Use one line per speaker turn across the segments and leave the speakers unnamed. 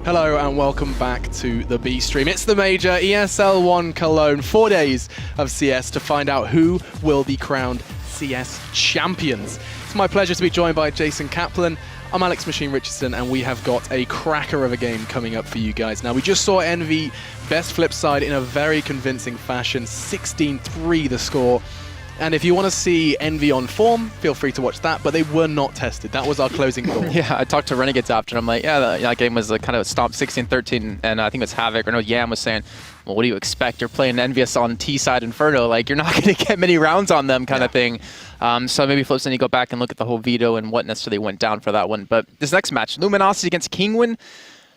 Hello and welcome back to the B Stream. It's the major ESL 1 Cologne, 4 days of CS to find out who will be crowned CS champions. It's my pleasure to be joined by Jason Kaplan. I'm Alex Machine Richardson and we have got a cracker of a game coming up for you guys. Now we just saw Envy best flip side in a very convincing fashion, 16-3 the score. And if you want to see Envy on form, feel free to watch that, but they were not tested. That was our closing call.
Yeah, I talked to Renegades after, and I'm like, yeah, that game was kind of a stomp 16-13, and I think it's Havoc, or no, Yam was saying, well, what do you expect? You're playing Envious on T-side Inferno, like, you're not going to get many rounds on them kind of thing. So maybe Flipson, you go back and look at the whole veto and what necessarily went down for that one. But this next match, Luminosity against Kinguin,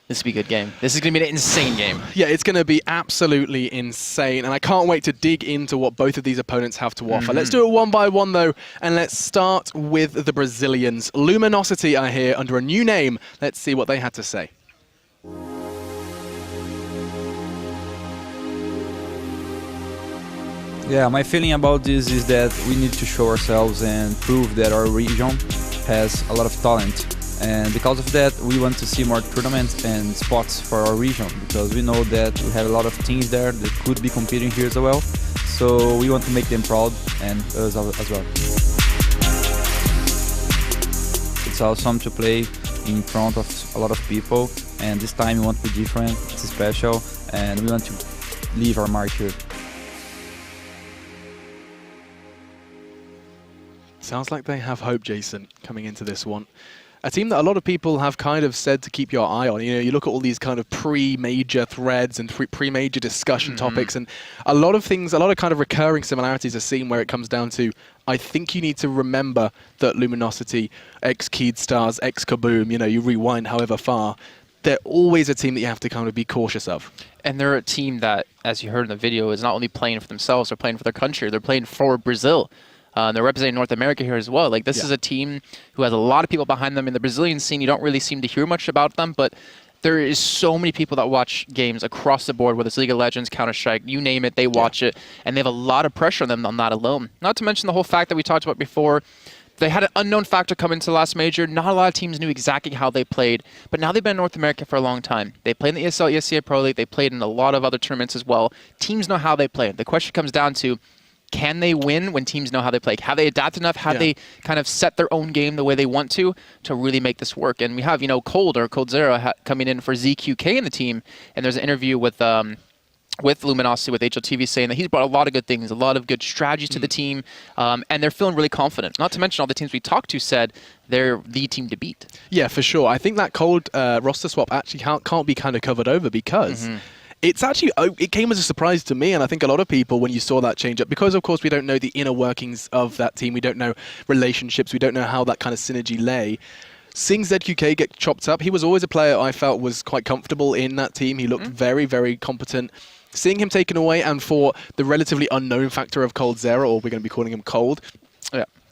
this will be a good game. This is going to be an insane game.
Yeah, it's going to be absolutely insane, and I can't wait to dig into what both of these opponents have to offer. Let's do it one by one, though, and let's start with the Brazilians. Luminosity are here under a new name. Let's see what they had to say.
Yeah, my feeling about this is that we need to show ourselves and prove that our region has a lot of talent. And because of that, we want to see more tournaments and spots for our region, because we know that we have a lot of teams there that could be competing here as well. So we want to make them proud, and us as well. It's awesome to play in front of a lot of people, and this time we want to be different, it's special, and we want to leave our mark here.
Sounds like they have hope, Jason, coming into this one. A team that a lot of people have kind of said to keep your eye on. You know, you look at all these kind of pre-major threads and pre-major discussion topics, and a lot of things, a lot of kind of recurring similarities are seen where it comes down to, I think you need to remember that Luminosity, ex-Keydstars, ex-Kaboom, you know, you rewind however far, they're always a team that you have to kind of be cautious of.
And they're a team that, as you heard in the video, is not only playing for themselves, they're playing for their country, they're playing for Brazil. They're representing North America here as well. Like, this is a team who has a lot of people behind them. In the Brazilian scene, you don't really seem to hear much about them, but there is so many people that watch games across the board, whether it's League of Legends, Counter-Strike, you name it, they watch it, and they have a lot of pressure on them on that alone. Not to mention the whole fact that we talked about before, they had an unknown factor come into the last major. Not a lot of teams knew exactly how they played, but now they've been in North America for a long time. They played in the ESL, ESCA Pro League, they played in a lot of other tournaments as well. Teams know how they play. The question comes down to, can they win when teams know how they play? Have they adapted enough? Have they kind of set their own game the way they want to really make this work? And we have, you know, Cold Zero coming in for ZQK in the team. And there's an interview with Luminosity, with HLTV, saying that he's brought a lot of good things, a lot of good strategies to the team. And they're feeling really confident. Not to mention all the teams we talked to said they're the team to beat. Yeah,
for sure. I think that Cold roster swap actually can't be kind of covered over because it's actually, it came as a surprise to me, and I think a lot of people, when you saw that change up, because of course we don't know the inner workings of that team, we don't know relationships, we don't know how that kind of synergy lay. Seeing ZQK get chopped up, he was always a player I felt was quite comfortable in that team. He looked very, very competent. Seeing him taken away, and for the relatively unknown factor of Cold Zero, or we're going to be calling him Cold,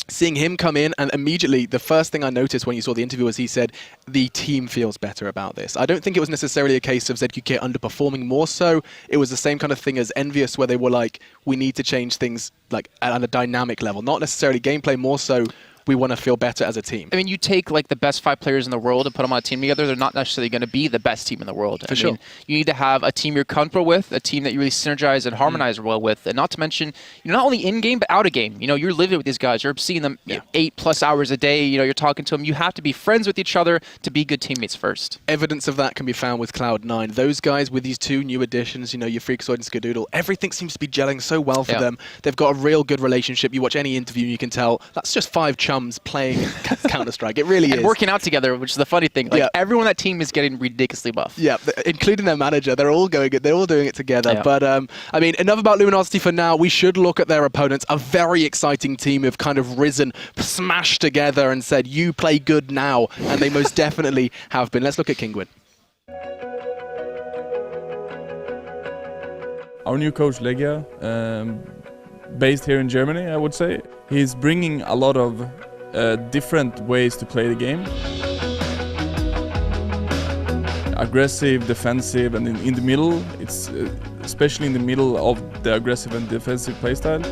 seeing him come in, and immediately the first thing I noticed when you saw the interview was he said, the team feels better about this. I don't think it was necessarily a case of ZQK underperforming. More so, it was the same kind of thing as Envious, where they were like, we need to change things like at a dynamic level. Not necessarily gameplay, more so we want to feel better as a team.
I mean, you take like the best 5 players in the world and put them on a team together, they're not necessarily going to be the best team in the world. I mean, you need to have a team you're comfortable with, a team that you really synergize and harmonize well with, and not to mention, you know, not only in-game, but out-of-game. You know, you're living with these guys, you're seeing them 8+ hours a day, you know, you're talking to them. You have to be friends with each other to be good teammates first.
Evidence of that can be found with Cloud9. Those guys with these 2 new additions, you know, your Freakazoid and Skadoodle, everything seems to be gelling so well for them. They've got a real good relationship. You watch any interview, you can tell that's just 5 chums playing Counter-Strike. It really is.
Working out together, which is the funny thing. Like, everyone on that team is getting ridiculously buff.
Yeah, including their manager. They're all doing it together. Yeah. But, I mean, enough about Luminosity for now. We should look at their opponents. A very exciting team who've kind of risen, smashed together and said, you play good now. And they most definitely have been. Let's look at Kinguin.
Our new coach, Legia, based here in Germany, I would say. He's bringing a lot of different ways to play the game. Aggressive, defensive, and in the middle, it's especially in the middle of the aggressive and defensive playstyle.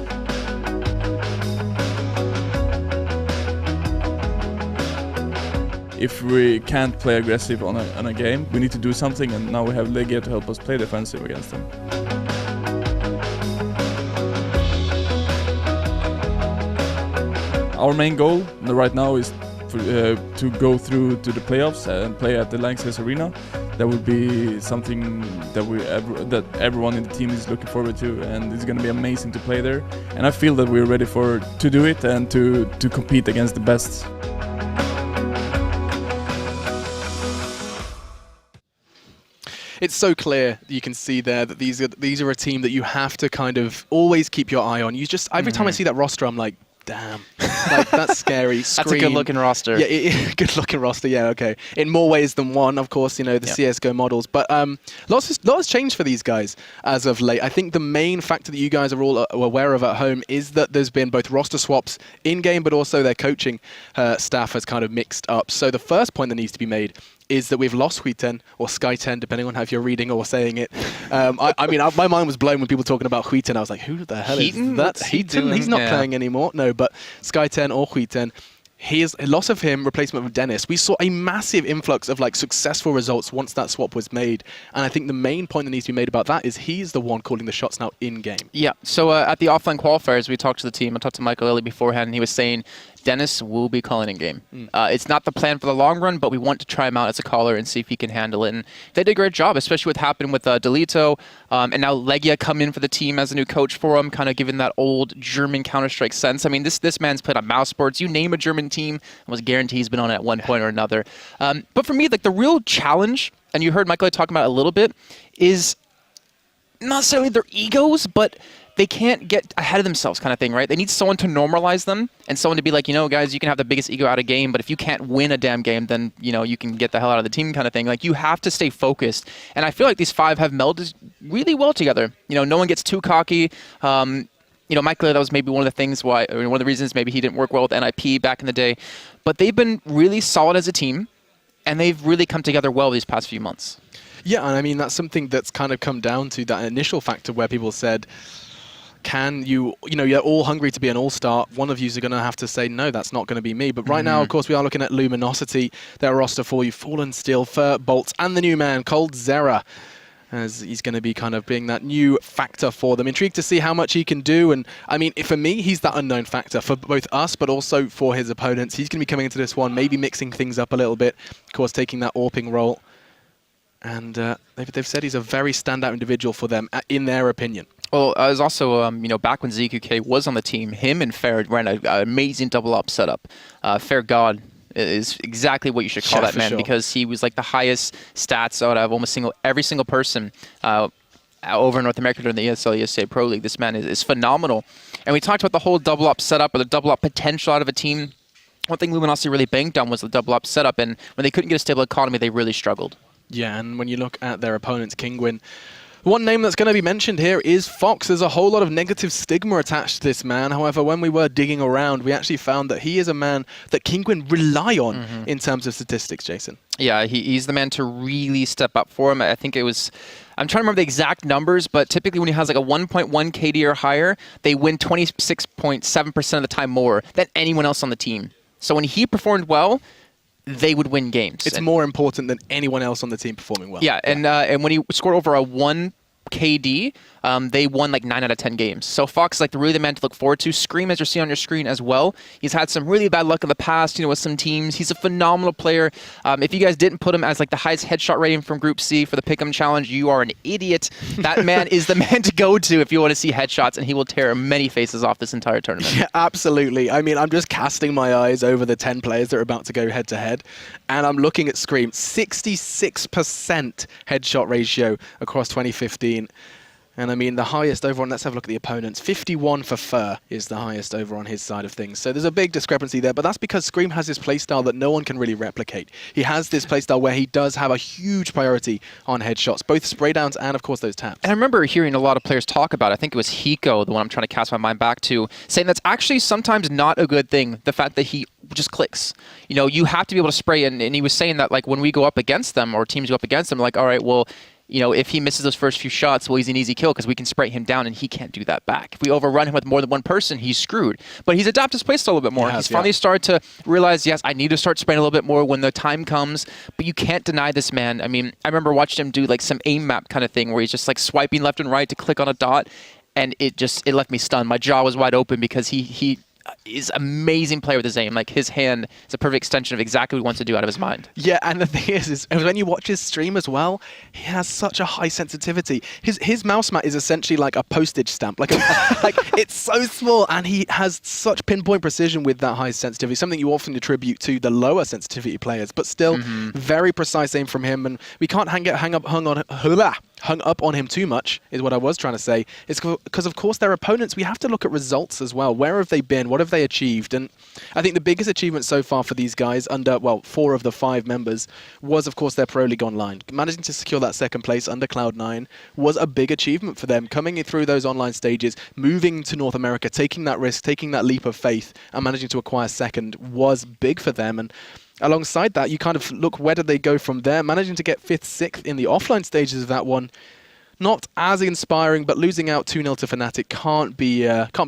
if we can't play aggressive on a game, we need to do something, and now we have Legia to help us play defensive against them. Our main goal right now is to go through to the playoffs and play at the Lanxess Arena. That would be something that everyone in the team is looking forward to, and it's going to be amazing to play there. And I feel that we're ready to do it and to compete against the best.
It's so clear, you can see there that these are a team that you have to kind of always keep your eye on. You just every time I see that roster, I'm like, damn, like, that's scary.
That's a good-looking roster.
Yeah, good-looking roster. Yeah, okay. In more ways than one, of course. You know, the CSGO models, but lots has changed for these guys as of late. I think the main factor that you guys are all aware of at home is that there's been both roster swaps in game, but also their coaching staff has kind of mixed up. So the first point that needs to be made is that we've lost Huiten, or Sky10, depending on how you're reading or saying it. I mean, my mind was blown when people were talking about Huiten. I was like, who the hell is that? Huiten? He's not playing anymore. No, but Sky10 or Huiten, here's a loss of him, replacement with Dennis. We saw a massive influx of like successful results once that swap was made. And I think the main point that needs to be made about that is he's the one calling the shots now in-game.
Yeah, so at the offline qualifiers, we talked to the team. I talked to Michael Early beforehand, and he was saying Dennis will be calling in game. It's not the plan for the long run, but we want to try him out as a caller and see if he can handle it. And they did a great job, especially what happened with Delito. And now Legia come in for the team as a new coach for him, kind of giving that old German Counter-Strike sense. I mean, this man's played on mouse sports. You name a German team, I was guaranteed he's been on it at one point or another. But for me, like the real challenge, and you heard Michael talking about it a little bit, is not necessarily their egos, but they can't get ahead of themselves kind of thing, right? They need someone to normalize them and someone to be like, you know, guys, you can have the biggest ego out of game, but if you can't win a damn game, then, you know, you can get the hell out of the team kind of thing. Like, you have to stay focused. And I feel like these five have melded really well together. You know, no one gets too cocky. You know, Michael, that was maybe one of the things why, or one of the reasons maybe he didn't work well with NIP back in the day. But they've been really solid as a team, and they've really come together well these past few months.
Yeah, and I mean, that's something that's kind of come down to that initial factor where people said, can you know, you're all hungry to be an all-star. One of you is going to have to say, no, that's not going to be me. But right now, of course, we are looking at Luminosity, their roster for you. Fallen Steel, Fur, Bolts, and the new man, Cold Zera, as he's going to be kind of being that new factor for them. Intrigued to see how much he can do. And I mean, for me, he's that unknown factor for both us, but also for his opponents. He's going to be coming into this one, maybe mixing things up a little bit. Of course, taking that AWPing role. And they've said he's a very standout individual for them, in their opinion.
Well, I was also, you know, back when ZQK was on the team, him and Fair ran an amazing double-up setup. Fair God is exactly what you should call that man, because he was like the highest stats out of almost every single person over in North America during the ESL, ESA Pro League. This man is phenomenal. And we talked about the whole double-up setup, or the double-up potential out of a team. One thing Luminosity really banked on was the double-up setup, and when they couldn't get a stable economy, they really struggled.
Yeah, and when you look at their opponents, Kinguin, one name that's going to be mentioned here is Fox. There's a whole lot of negative stigma attached to this man. However, when we were digging around, we actually found that he is a man that Kinguin rely on in terms of statistics, Jason.
Yeah, he's the man to really step up for him. I think it was, I'm trying to remember the exact numbers, but typically when he has like a 1.1 KD or higher, they win 26.7% of the time more than anyone else on the team. So when he performed well, they would win games.
It's more important than anyone else on the team performing well.
Yeah, and when he scored over a 1 KD, they won like 9 out of 10 games. So Fox is like really the man to look forward to. Scream, as you're seeing on your screen as well. He's had some really bad luck in the past, you know, with some teams. He's a phenomenal player. If you guys didn't put him as like the highest headshot rating from Group C for the Pick'em Challenge, you are an idiot. That man is the man to go to if you want to see headshots, and he will tear many faces off this entire tournament.
Yeah, absolutely. I mean, I'm just casting my eyes over the 10 players that are about to go head-to-head, and I'm looking at Scream. 66% headshot ratio across 2015. And I mean, the highest over on, let's have a look at the opponents. 51 for Fur is the highest over on his side of things. So there's a big discrepancy there, but that's because Scream has this playstyle that no one can really replicate. He has this playstyle where he does have a huge priority on headshots, both spray downs and, of course, those taps.
And I remember hearing a lot of players talk about, I think it was Hiko, the one I'm trying to cast my mind back to, saying that's actually sometimes not a good thing, the fact that he just clicks. You know, you have to be able to spray, and he was saying that, like, when we go up against them, or teams go up against them, like, all right, well, if he misses those first few shots, well, he's an easy kill because we can spray him down and he can't do that back. If we overrun him with more than one person, he's screwed. But he's adapted his playstyle a little bit more. He's finally started to realize, yes, I need to start spraying a little bit more when the time comes. But you can't deny this man. I mean, I remember watching him do like some aim map kind of thing where he's just like swiping left and right to click on a dot. And it left me stunned. My jaw was wide open because he is amazing player with his aim. Like, his hand is a perfect extension of exactly what he wants to do out of his mind.
Yeah, and the thing is when you watch his stream as well, he has such a high sensitivity. His mouse mat is essentially like a postage stamp. Like it's so small, and he has such pinpoint precision with that high sensitivity, something you often attribute to the lower sensitivity players, but still very precise aim from him, and we can't hung up on him too much, is what I was trying to say. It's because, of course, their opponents, we have to look at results as well. Where have they been? What have they achieved? And I think the biggest achievement so far for these guys, under, well, 4 of the 5 members, was, of course, their Pro League Online. Managing to secure that second place under Cloud9 was a big achievement for them. Coming through those online stages, moving to North America, taking that risk, taking that leap of faith, and managing to acquire second was big for them. And alongside that, you kind of look, where did they go from there? Managing to get 5th, 6th in the offline stages of that one, not as inspiring, but losing out 2-0 to Fnatic can't be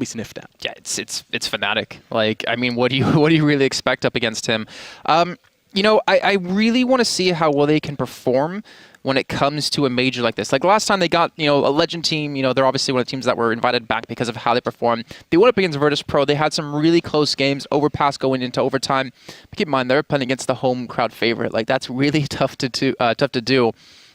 sniffed at.
Yeah, it's Fnatic. Like, I mean, what do you really expect up against him? I really want to see how well they can perform when it comes to a major like this. Like, last time they got, a Legend team, they're obviously one of the teams that were invited back because of how they performed. They went up against Virtus Pro. They had some really close games, Overpass going into overtime. But keep in mind, they're playing against the home crowd favorite. Like, that's really tough to do.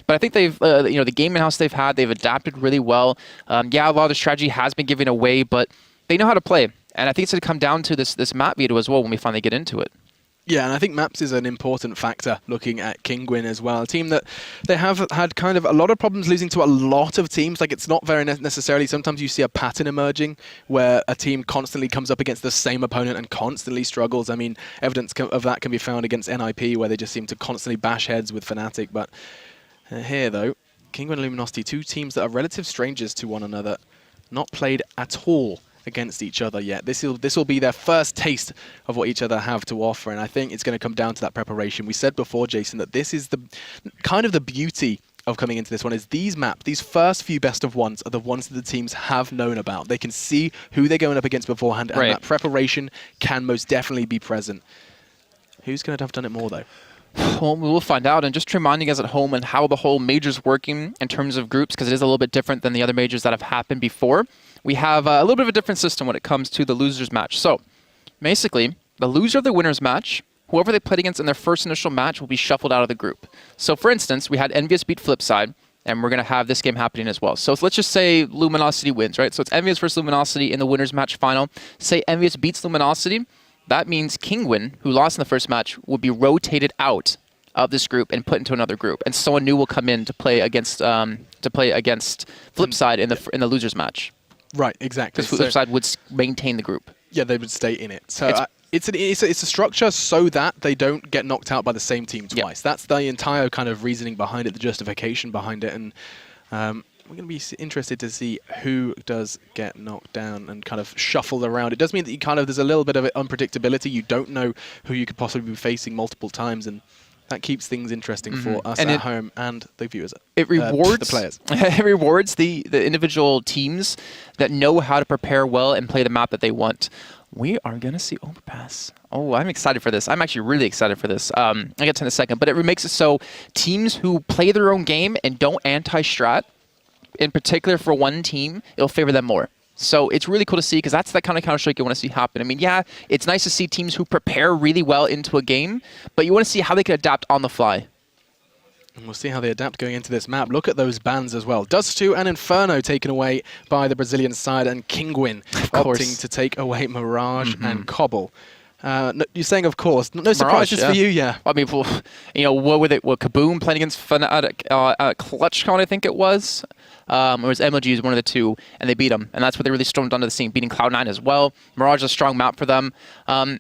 But I think they've, the game in-house they've had, they've adapted really well. A lot of the strategy has been given away, but they know how to play. And I think it's going to come down to this map veto as well when we finally get into it.
Yeah, and I think maps is an important factor looking at Kinguin as well. A team that they have had kind of a lot of problems losing to a lot of teams. Like, it's not very necessarily, sometimes you see a pattern emerging where a team constantly comes up against the same opponent and constantly struggles. I mean, evidence of that can be found against NIP, where they just seem to constantly bash heads with Fnatic. But here, though, Kinguin and Luminosity, 2 teams that are relative strangers to one another, not played at all against each other yet. This will be their first taste of what each other have to offer, and I think it's going to come down to that preparation. We said before, Jason, that this is the kind of the beauty of coming into this one, is these maps, these first few best of ones are the ones that the teams have known about. They can see who they're going up against beforehand, and that preparation can most definitely be present. Who's going to have done it more, though?
Well, we'll find out. And just reminding us at home and how the whole major's working in terms of groups, because it is a little bit different than the other majors that have happened before. We have a little bit of a different system when it comes to the losers match. So basically, the loser of the winners match, whoever they played against in their first initial match, will be shuffled out of the group. So for instance, we had Envious beat Flipside, and we're going to have this game happening as well. So let's just say Luminosity wins, right? So it's Envious versus Luminosity in the winners match final. Say Envious beats Luminosity. That means Kinguin, who lost in the first match, will be rotated out of this group and put into another group, and someone new will come in to play against Flipside in the losers match.
Right, exactly.
Because Flipside would maintain the group.
Yeah, they would stay in it. So it's a structure so that they don't get knocked out by the same team twice. Yep. That's the entire kind of reasoning behind it, the justification behind it, and we're going to be interested to see who does get knocked down and kind of shuffled around. It does mean that there's a little bit of unpredictability. You don't know who you could possibly be facing multiple times, and that keeps things interesting for us at home and the viewers.
It rewards
the players.
It rewards the individual teams that know how to prepare well and play the map that they want. We are going to see Overpass. Oh, I'm excited for this. I'm actually really excited for this. I'll get to in a second, but it makes it so teams who play their own game and don't anti-strat, in particular for one team, it'll favor them more. So it's really cool to see, because that's the kind of Counter-Strike you want to see happen. I mean, yeah, it's nice to see teams who prepare really well into a game, but you want to see how they can adapt on the fly.
And we'll see how they adapt going into this map. Look at those bans as well. Dust2 and Inferno taken away by the Brazilian side, and Kinguin opting to take away Mirage and Cobble. You're saying, of course. No surprises for you, yeah.
I mean, what were they? Well, Kaboom playing against Fnatic, ClutchCon, I think it was. Or it was MLG, one of the two, and they beat them. And that's where they really stormed onto the scene, beating Cloud9 as well. Mirage is a strong map for them. But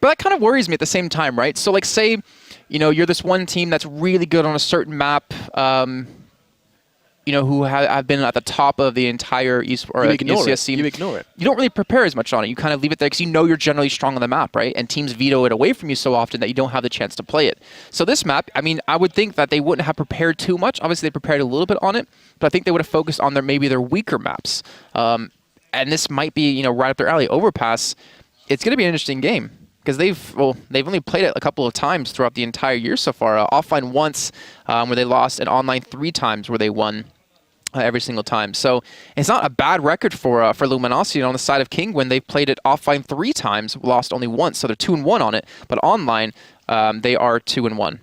that kind of worries me at the same time, right? So, like, say, you're this one team that's really good on a certain map. you know, who have been at the top of the entire UCS scene,
you ignore it.
You don't really prepare as much on it. You kind of leave it there because you know you're generally strong on the map, right? And teams veto it away from you so often that you don't have the chance to play it. So this map, I mean, I would think that they wouldn't have prepared too much. Obviously, they prepared a little bit on it, but I think they would have focused on maybe their weaker maps. And this might be, you know, right up their alley. Overpass, it's going to be an interesting game. Because they've only played it a couple of times throughout the entire year so far. Offline once, where they lost, and online 3 times where they won every single time. So it's not a bad record for Luminosity. And on the side of Kinguin, they've played it offline 3 times, lost only once. So they're 2-1 on it. But online, they are 2-1.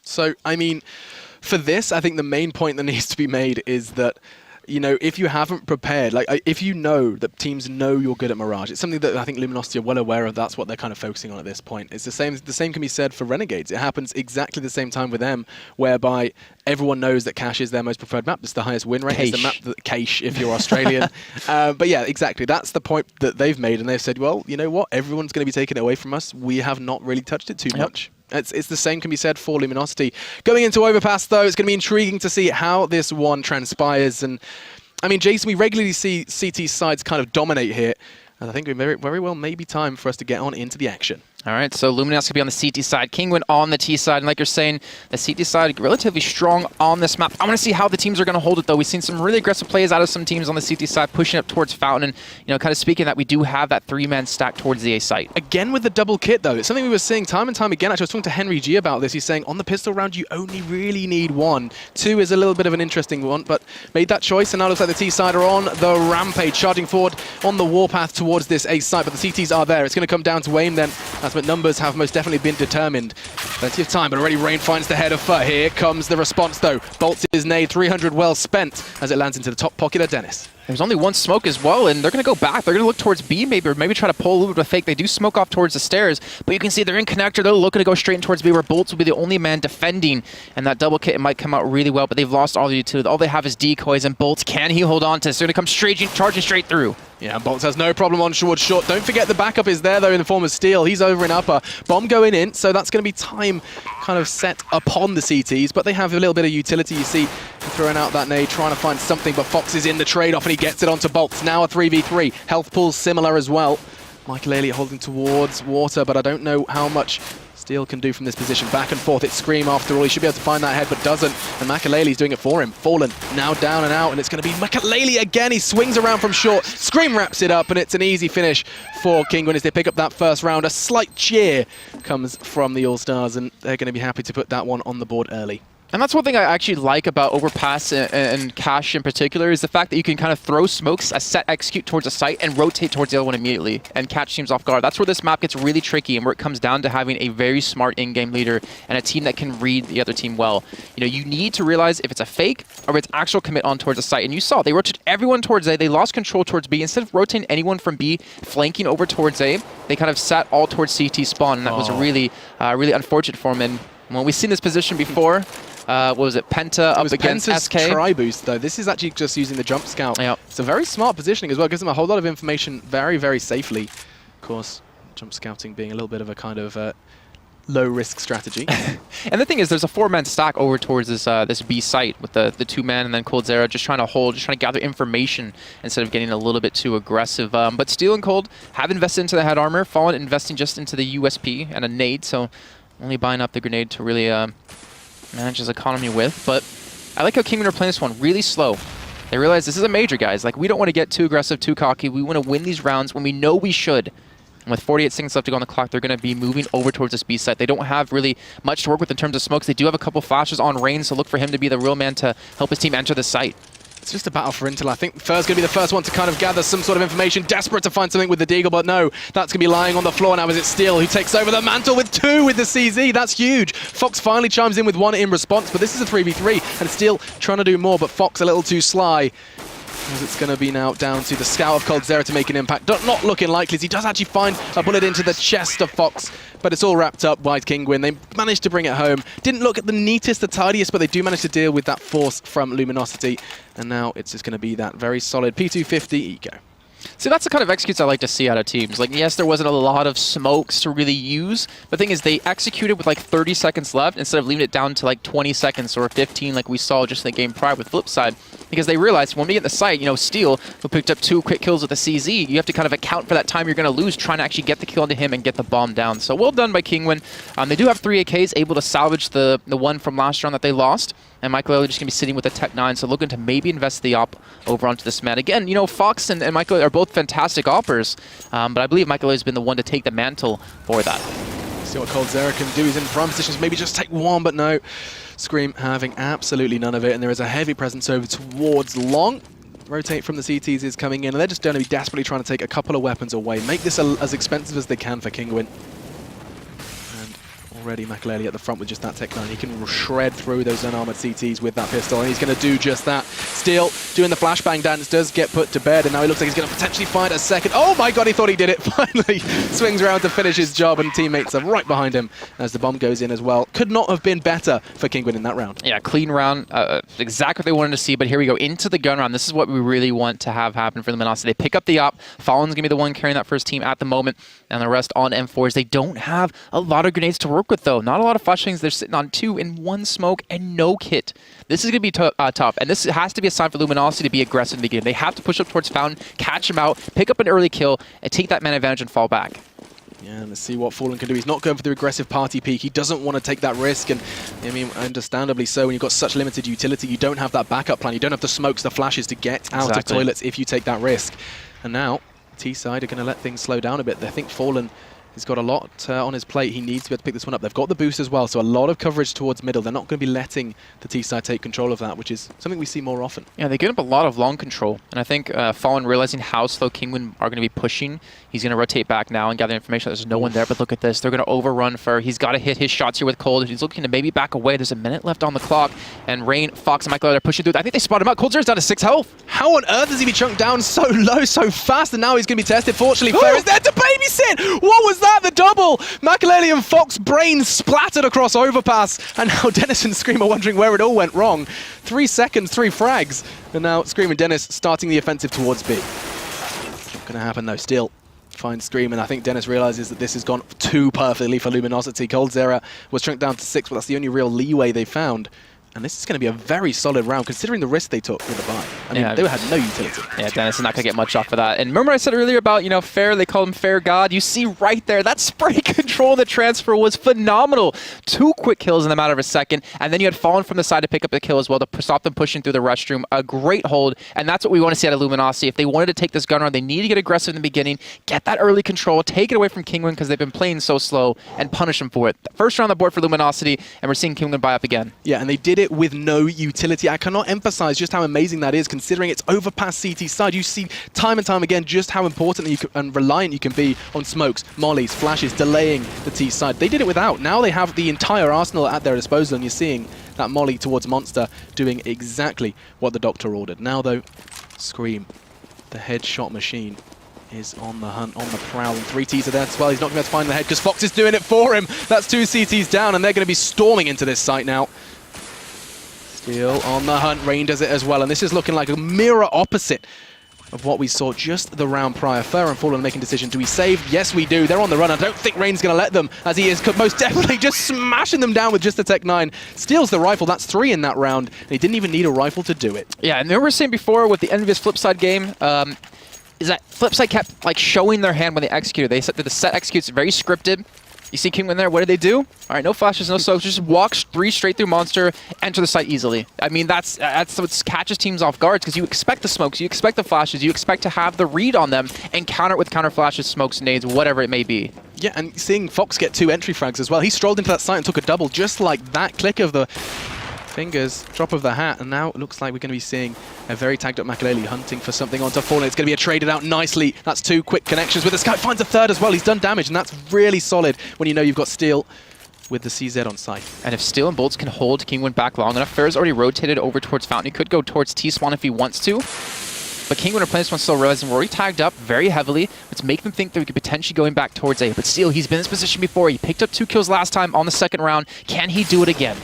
So I mean, for this, I think the main point that needs to be made is that, you know, if you haven't prepared, like if you know that teams know you're good at Mirage, it's something that I think Luminosity are well aware of. That's what they're kind of focusing on at this point. It's the same. The same can be said for Renegades. It happens exactly the same time with them, whereby everyone knows that Cache is their most preferred map. It's the highest win rate. It's the map that Cache, if you're Australian. But yeah, exactly. That's the point that they've made, and they've said, well, you know what? Everyone's going to be taking it away from us. We have not really touched it too much. It's the same can be said for Luminosity. Going into Overpass, though, it's going to be intriguing to see how this one transpires. And I mean, Jason, we regularly see CT sides kind of dominate here, and I think it very well may be time for us to get on into the action.
All right, so Luminosity going to be on the CT side, Kinguin on the T side, and like you're saying, the CT side relatively strong on this map. I want to see how the teams are going to hold it, though. We've seen some really aggressive plays out of some teams on the CT side, pushing up towards Fountain, and, you know, kind of speaking that we do have that 3-man stack towards the A site.
Again with the double kit, though. It's something we were seeing time and time again. Actually, I was talking to Henry G about this. He's saying on the pistol round, you only really need 1. 2 is a little bit of an interesting one, but made that choice, and now looks like the T side are on the rampage, charging forward on the warpath towards this A site, but the CTs are there. It's going to come down to aim then, as what numbers have most definitely been determined. Plenty of time, but already Rain finds the head of Fur. Here comes the response, though. Bolts his nade, 300 well spent as it lands into the top pocket of Dennis.
There's only 1 smoke as well, and they're going to go back. They're going to look towards B, maybe, or maybe try to pull a little bit of a fake. They do smoke off towards the stairs, but you can see they're in connector. They're looking to go straight in towards B, where Bolts will be the only man defending, and that double kit it might come out really well, but they've lost all the utility. All they have is decoys, and Bolts, can he hold on to this? They're going to come charging straight through.
Yeah, Bolts has no problem on towards short. Don't forget the backup is there, though, in the form of Steel. He's over in upper. Bomb going in, so that's going to be time kind of set upon the CTs, but they have a little bit of utility. You see throwing out that nade, trying to find something, but Fox is in the trade-off, and he gets it onto Bolts. Now a 3v3. Health pool's similar as well. Michael holding towards water, but I don't know how much Steel can do from this position. Back and forth, it's Scream after all. He should be able to find that head, but doesn't. And Makalele's doing it for him. Fallen, now down and out, and it's going to be Makalele again. He swings around from short. Scream wraps it up, and it's an easy finish for Kinguin as they pick up that first round. A slight cheer comes from the All-Stars, and they're going to be happy to put that one on the board early.
And that's one thing I actually like about Overpass and Cache in particular, is the fact that you can kind of throw smokes, a set execute towards a site, and rotate towards the other one immediately, and catch teams off guard. That's where this map gets really tricky, and where it comes down to having a very smart in-game leader and a team that can read the other team well. You know, you need to realize if it's a fake or if it's actual commit on towards a site. And you saw, they rotated everyone towards A, they lost control towards B. Instead of rotating anyone from B, flanking over towards A, they kind of sat all towards CT spawn, and that was really unfortunate for them. And when we've seen this position before, what was it, Penta up against
Penta's
SK?
Tri-boost, though. This is actually just using the jump scout.
Yep.
It's a very smart positioning as well. Gives them a whole lot of information very, very safely. Of course, jump scouting being a little bit of a kind of low-risk strategy.
And the thing is, there's a 4-man stack over towards this B site with the 2-man and then Cold Zera just trying to hold, just trying to gather information instead of getting a little bit too aggressive. But Steel and Cold have invested into the head armor, Fallen investing just into the USP and a nade, so only buying up the grenade to really manage his economy with. But I like how Kinguin are playing this one really slow. They realize this is a major, guys. Like, we don't want to get too aggressive, too cocky. We want to win these rounds when we know we should. And with 48 seconds left to go on the clock, they're going to be moving over towards this B site. They don't have really much to work with in terms of smokes. They do have a couple flashes on Rain, so look for him to be the real man to help his team enter the site.
It's just a battle for intel. I think Fur's going to be the first one to kind of gather some sort of information, desperate to find something with the Deagle, but no, that's going to be lying on the floor now as it's Steel who takes over the mantle with 2 with the CZ. That's huge. Fox finally chimes in with 1 in response, but this is a 3v3, and Steel trying to do more, but Fox a little too sly. As it's going to be now down to the scout of Cold Zera to make an impact. Not looking likely, as he does actually find a bullet into the chest of Fox, but it's all wrapped up by Kinguin. They managed to bring it home. Didn't look at the neatest, the tidiest, but they do manage to deal with that force from Luminosity. And now it's just going to be that very solid P250 eco.
See, that's the kind of executes I like to see out of teams. Like, yes, there wasn't a lot of smokes to really use, but the thing is, they executed with like 30 seconds left instead of leaving it down to like 20 seconds or 15 like we saw just in the game prior with Flipside, because they realized when we get in the site, you know, Steel, who picked up 2 quick kills with the CZ, you have to kind of account for that time you're going to lose trying to actually get the kill onto him and get the bomb down. So well done by Kinguin. They do have 3 AKs, able to salvage the one from last round that they lost. And Michael Elliott just going to be sitting with a Tech 9, so looking to maybe invest the op over onto this man. Again, you know, Fox and Michael are both fantastic oppers, but I believe Michael Elliott has been the one to take the mantle for that.
See what Coldzera can do. He's in prime positions, maybe just take one, but no. Scream having absolutely none of it, and there is a heavy presence over towards Long. Rotate from the CTs is coming in, and they're just going to be desperately trying to take a couple of weapons away. Make this as expensive as they can for Kinguin. Already Makaleli at the front with just that Tech 9. He can shred through those unarmored CTs with that pistol, and he's going to do just that. Steel doing the flashbang dance does get put to bed, and now he looks like he's going to potentially find a second. Oh my god, he thought he did it. Finally swings around to finish his job, and teammates are right behind him as the bomb goes in as well. Could not have been better for Kinguin in that round. Yeah,
clean round. Exactly what they wanted to see, but here we go into the gun round. This is what we really want to have happen for Luminosity. They pick up the op. Fallen's going to be the one carrying that first team at the moment, and the rest on M4s. They don't have a lot of grenades to work with, though. Not a lot of flashbangs. They're sitting on 2 in 1 smoke and no kit. This is going to be tough, and this has to be a sign for Luminosity to be aggressive in the beginning. They have to push up towards Fountain, catch him out, pick up an early kill, and take that man advantage and fall back.
Yeah, let's see what Fallen can do. He's not going for the aggressive party peek. He doesn't want to take that risk, and I mean, understandably so. When you've got such limited utility, you don't have that backup plan. You don't have the smokes, the flashes to get out of toilets if you take that risk. And now, T-side are going to let things slow down a bit. They think Fallen has got a lot on his plate. He needs to be able to pick this one up. They've got the boost as well, so a lot of coverage towards middle. They're not going to be letting the T-side take control of that, which is something we see more often. Yeah,
they get up a lot of long control, and I think Fallen realizing how slow Kinguin are going to be pushing, he's going to rotate back now and gather information. There's no one there, but look at this. They're going to overrun for, he's got to hit his shots here with Cold. He's looking to maybe back away. There's a minute left on the clock, and Rain, Fox, and Michael are pushing through. I think they spot him out. Coldzera's down to 6 health.
How on earth does he be chunked down so low, so fast, and now he's going to be tested? Fortunately, Fair is there to babysit. What was that? The double. Makaleli and Fox brains splattered across Overpass, and now Dennis and Scream are wondering where it all went wrong. 3 seconds, 3 frags, and now Scream and Dennis starting the offensive towards B. Not going to happen though. Still finds Scream, and I think Dennis realizes that this has gone too perfectly for Luminosity. Coldzera was shrunk down to 6, but that's the only real leeway they found. And this is going to be a very solid round, considering the risk they took with the buy. I mean, they had no utility.
Yeah, Dennis is not going to get much off of that. And remember I said earlier about, you know, Fair, they call him Fair God. You see right there, that spray control in the transfer was phenomenal. 2 quick kills in the matter of a second. And then you had Fallen from the side to pick up the kill as well to stop them pushing through the restroom. A great hold. And that's what we want to see out of Luminosity. If they wanted to take this gun round, they need to get aggressive in the beginning, get that early control, take it away from Kinguin because they've been playing so slow, and punish them for it. First round on the board for Luminosity, and we're seeing Kinguin buy up again.
Yeah, and they did it with no utility. I cannot emphasize just how amazing that is, considering it's Overpass CT side. You see time and time again just how important and reliant you can be on smokes, mollies, flashes, delaying the T side. They did it without. Now they have the entire arsenal at their disposal, and you're seeing that molly towards Monster doing exactly what the doctor ordered. Now though, Scream, the headshot machine, is on the hunt, on the prowl, and 3 Ts are there as well. He's not going to be able to find the head because Fox is doing it for him. That's 2 CTs down, and they're going to be storming into this site now. Still on the hunt, Rain does it as well, and this is looking like a mirror opposite of what we saw just the round prior. Fair and Fallen making decision. Do we save? Yes, we do. They're on the run. I don't think Rain's going to let them, as he is most definitely just smashing them down with just the Tech 9. Steals the rifle. That's 3 in that round, and he didn't even need a rifle to do it.
Yeah, and we were saying before with the end of his Flipside game, is that Flipside kept like showing their hand when they executed. They said that the set executes very scripted. You see Kinguin there, what did they do? All right, no flashes, no soaks, just walks 3 straight through Monster, enter the site easily. I mean, that's what catches teams off guard, because you expect the smokes, you expect the flashes, you expect to have the read on them, and counter it with counter flashes, smokes, nades, whatever it may be.
Yeah, and seeing Fox get 2 entry frags as well. He strolled into that site and took a double, just like that. Click of the fingers, drop of the hat, and now it looks like we're going to be seeing a very tagged up Makaleli hunting for something onto Fallen. It's going to be a traded out nicely. That's 2 quick connections with the Sky. Finds a 3rd as well. He's done damage, and that's really solid when you know you've got Steel with the CZ on site.
And if Steel and Bolts can hold Kinguin back long enough, Fair's already rotated over towards Fountain. He could go towards T-Spawn if he wants to. But Kinguin are playing this one still, realizing we're already tagged up very heavily. Let's make them think that we could potentially going back towards A. But Steel, he's been in this position before. He picked up 2 kills last time on the 2nd round. Can he do it again?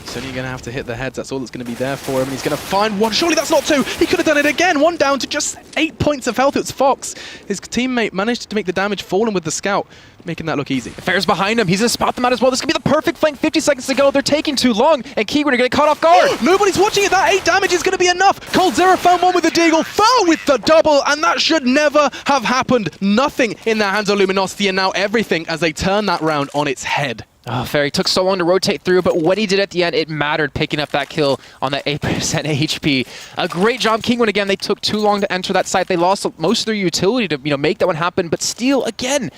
He's only going to have to hit the heads. That's all that's going to be there for him. And he's going to find one. Surely that's not two. He could have done it again. One down to just 8 points of health. It was Fox. His teammate managed to make the damage, falling with the scout, making that look easy.
Fair's behind him. He's going to spot them out as well. This could be the perfect flank. 50 seconds to go. They're taking too long. And Kinguin are going to get caught off guard.
Nobody's watching it. That 8 damage is going to be enough. coldzera found one with the deagle. Fell with the double. And that should never have happened. Nothing in their hands of Luminosity. And now everything as they turn that round on its head.
Oh, Fair, he took so long to rotate through, but what he did at the end, it mattered, picking up that kill on that 8% HP. A great job, Kinguin again. They took too long to enter that site. They lost most of their utility to make that one happen, but Steel, again,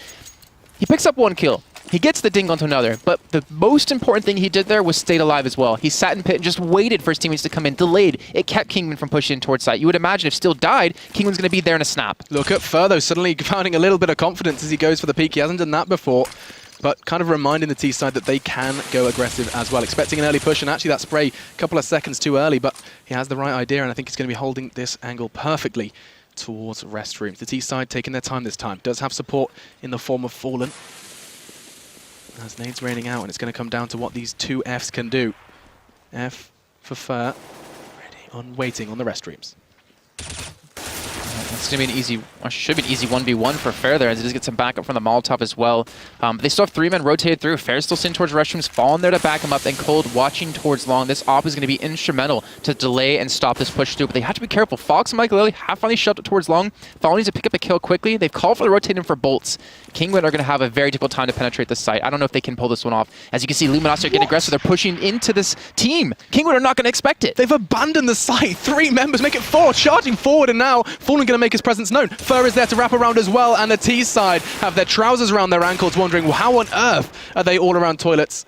he picks up 1 kill. He gets the ding onto another, but the most important thing he did there was stayed alive as well. He sat in pit and just waited for his teammates to come in, delayed. It kept Kinguin from pushing towards site. You would imagine if Steel died, Kinguin's going to be there in a snap.
Look at Fur, suddenly finding a little bit of confidence as he goes for the peak. He hasn't done that before. But kind of reminding the T side that they can go aggressive as well. Expecting an early push, and actually that spray a couple of seconds too early, but he has the right idea, and I think he's going to be holding this angle perfectly towards restrooms. The T side taking their time this time. Does have support in the form of Fallen. As nades raining out, and it's going to come down to what these 2 Fs can do. F for Fur, ready on waiting on the restrooms.
It's going to be an easy, or should be an easy 1v1 for Fair there, as he does get some backup from the Molotov as well. But they still have 3 men rotated through. Fair's still sitting towards restrooms, falling there to back him up, and Cold watching towards long. This op is going to be instrumental to delay and stop this push through, but they have to be careful. Fox and Michael Lilly have finally shoved it towards long. Fallen needs to pick up a kill quickly. They've called for the rotating for bolts. Kinguin are going to have a very difficult time to penetrate the site. I don't know if they can pull this one off. As you can see, Luminosity are getting aggressive. They're pushing into this team. Kinguin are not going to expect it.
They've abandoned the site. 3 members make it 4, charging forward, and now Fallen going to make his presence known. Fur is there to wrap around as well, and the T side have their trousers around their ankles, wondering, well, how on earth are they all around toilets?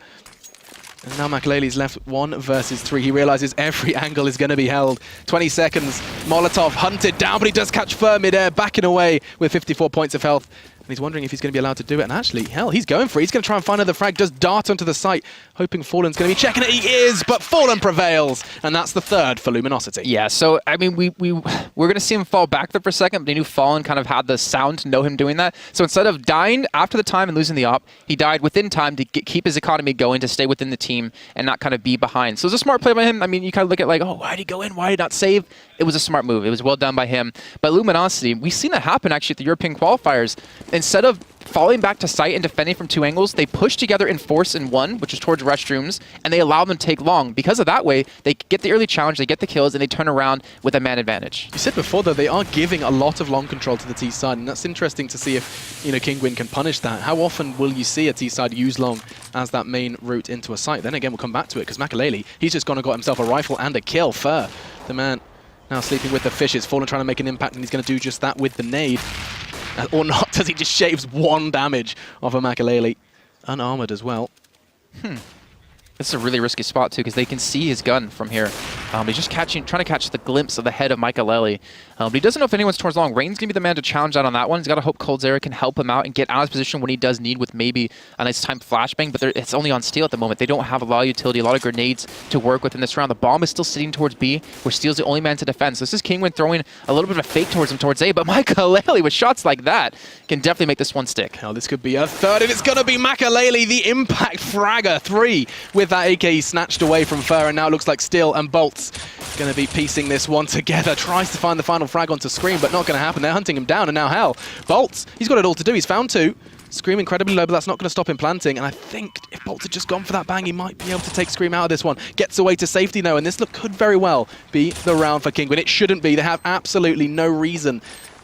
And now Makalele's left 1 versus 3. He realizes every angle is going to be held. 20 seconds. Molotov hunted down, but he does catch Fur midair, backing away with 54 points of health. And he's wondering if he's going to be allowed to do it. And actually, hell, he's going for it. He's going to try and find another frag. Does dart onto the site, hoping Fallen's going to be checking it. He is, but Fallen prevails. And that's the 3rd for Luminosity.
Yeah, so, I mean, we're going to see him fall back there for a second, but he knew Fallen kind of had the sound to know him doing that. So instead of dying after the time and losing the op, he died within time to keep his economy going, to stay within the team and not kind of be behind. So it was a smart play by him. I mean, you kind of look at like, oh, why did he go in? Why did he not save? It was a smart move. It was well done by him. But Luminosity, we've seen that happen actually at the European qualifiers. Instead of falling back to site and defending from 2 angles, they push together in force in 1, which is towards restrooms, and they allow them to take long. Because of that way, they get the early challenge, they get the kills, and they turn around with a man advantage.
You said before, though, they are giving a lot of long control to the T side, and that's interesting to see if, Kinguin can punish that. How often will you see a T side use long as that main route into a site? Then again, we'll come back to it, because Makalele, he's just gone and got himself a rifle and a kill. Fur, the man now sleeping with the fishes. Fallen trying to make an impact, and he's going to do just that with the nade. Or not, as he just shaves 1 damage off of Makalele. Unarmored as well.
This is a really risky spot, too, because they can see his gun from here. He's just trying to catch the glimpse of the head of Makalele. But he doesn't know if anyone's towards long. Rain's going to be the man to challenge out on that one. He's got to hope coldzera can help him out and get out of his position when he does need with maybe a nice timed flashbang. But it's only on Steel at the moment. They don't have a lot of utility, a lot of grenades to work with in this round. The bomb is still sitting towards B, where Steel's the only man to defend. So this is Kinguin throwing a little bit of a fake towards him towards A. But Makalele, with shots like that, can definitely make this one stick.
Hell, this could be a 3rd, and it's going to be Makalele, the impact fragger. 3 with that AK snatched away from Fur, and now it looks like Steel and Bolts going to be piecing this one together. Tries to find the final frag onto Scream, but not going to happen. They're hunting him down, and now hell, Bolts, he's got it all to do. He's found 2. Scream incredibly low, but that's not going to stop him planting. And I think if Bolts had just gone for that bang, he might be able to take Scream out of this one. Gets away to safety though, and this could very well be the round for Kinguin. It shouldn't be. They have absolutely no reason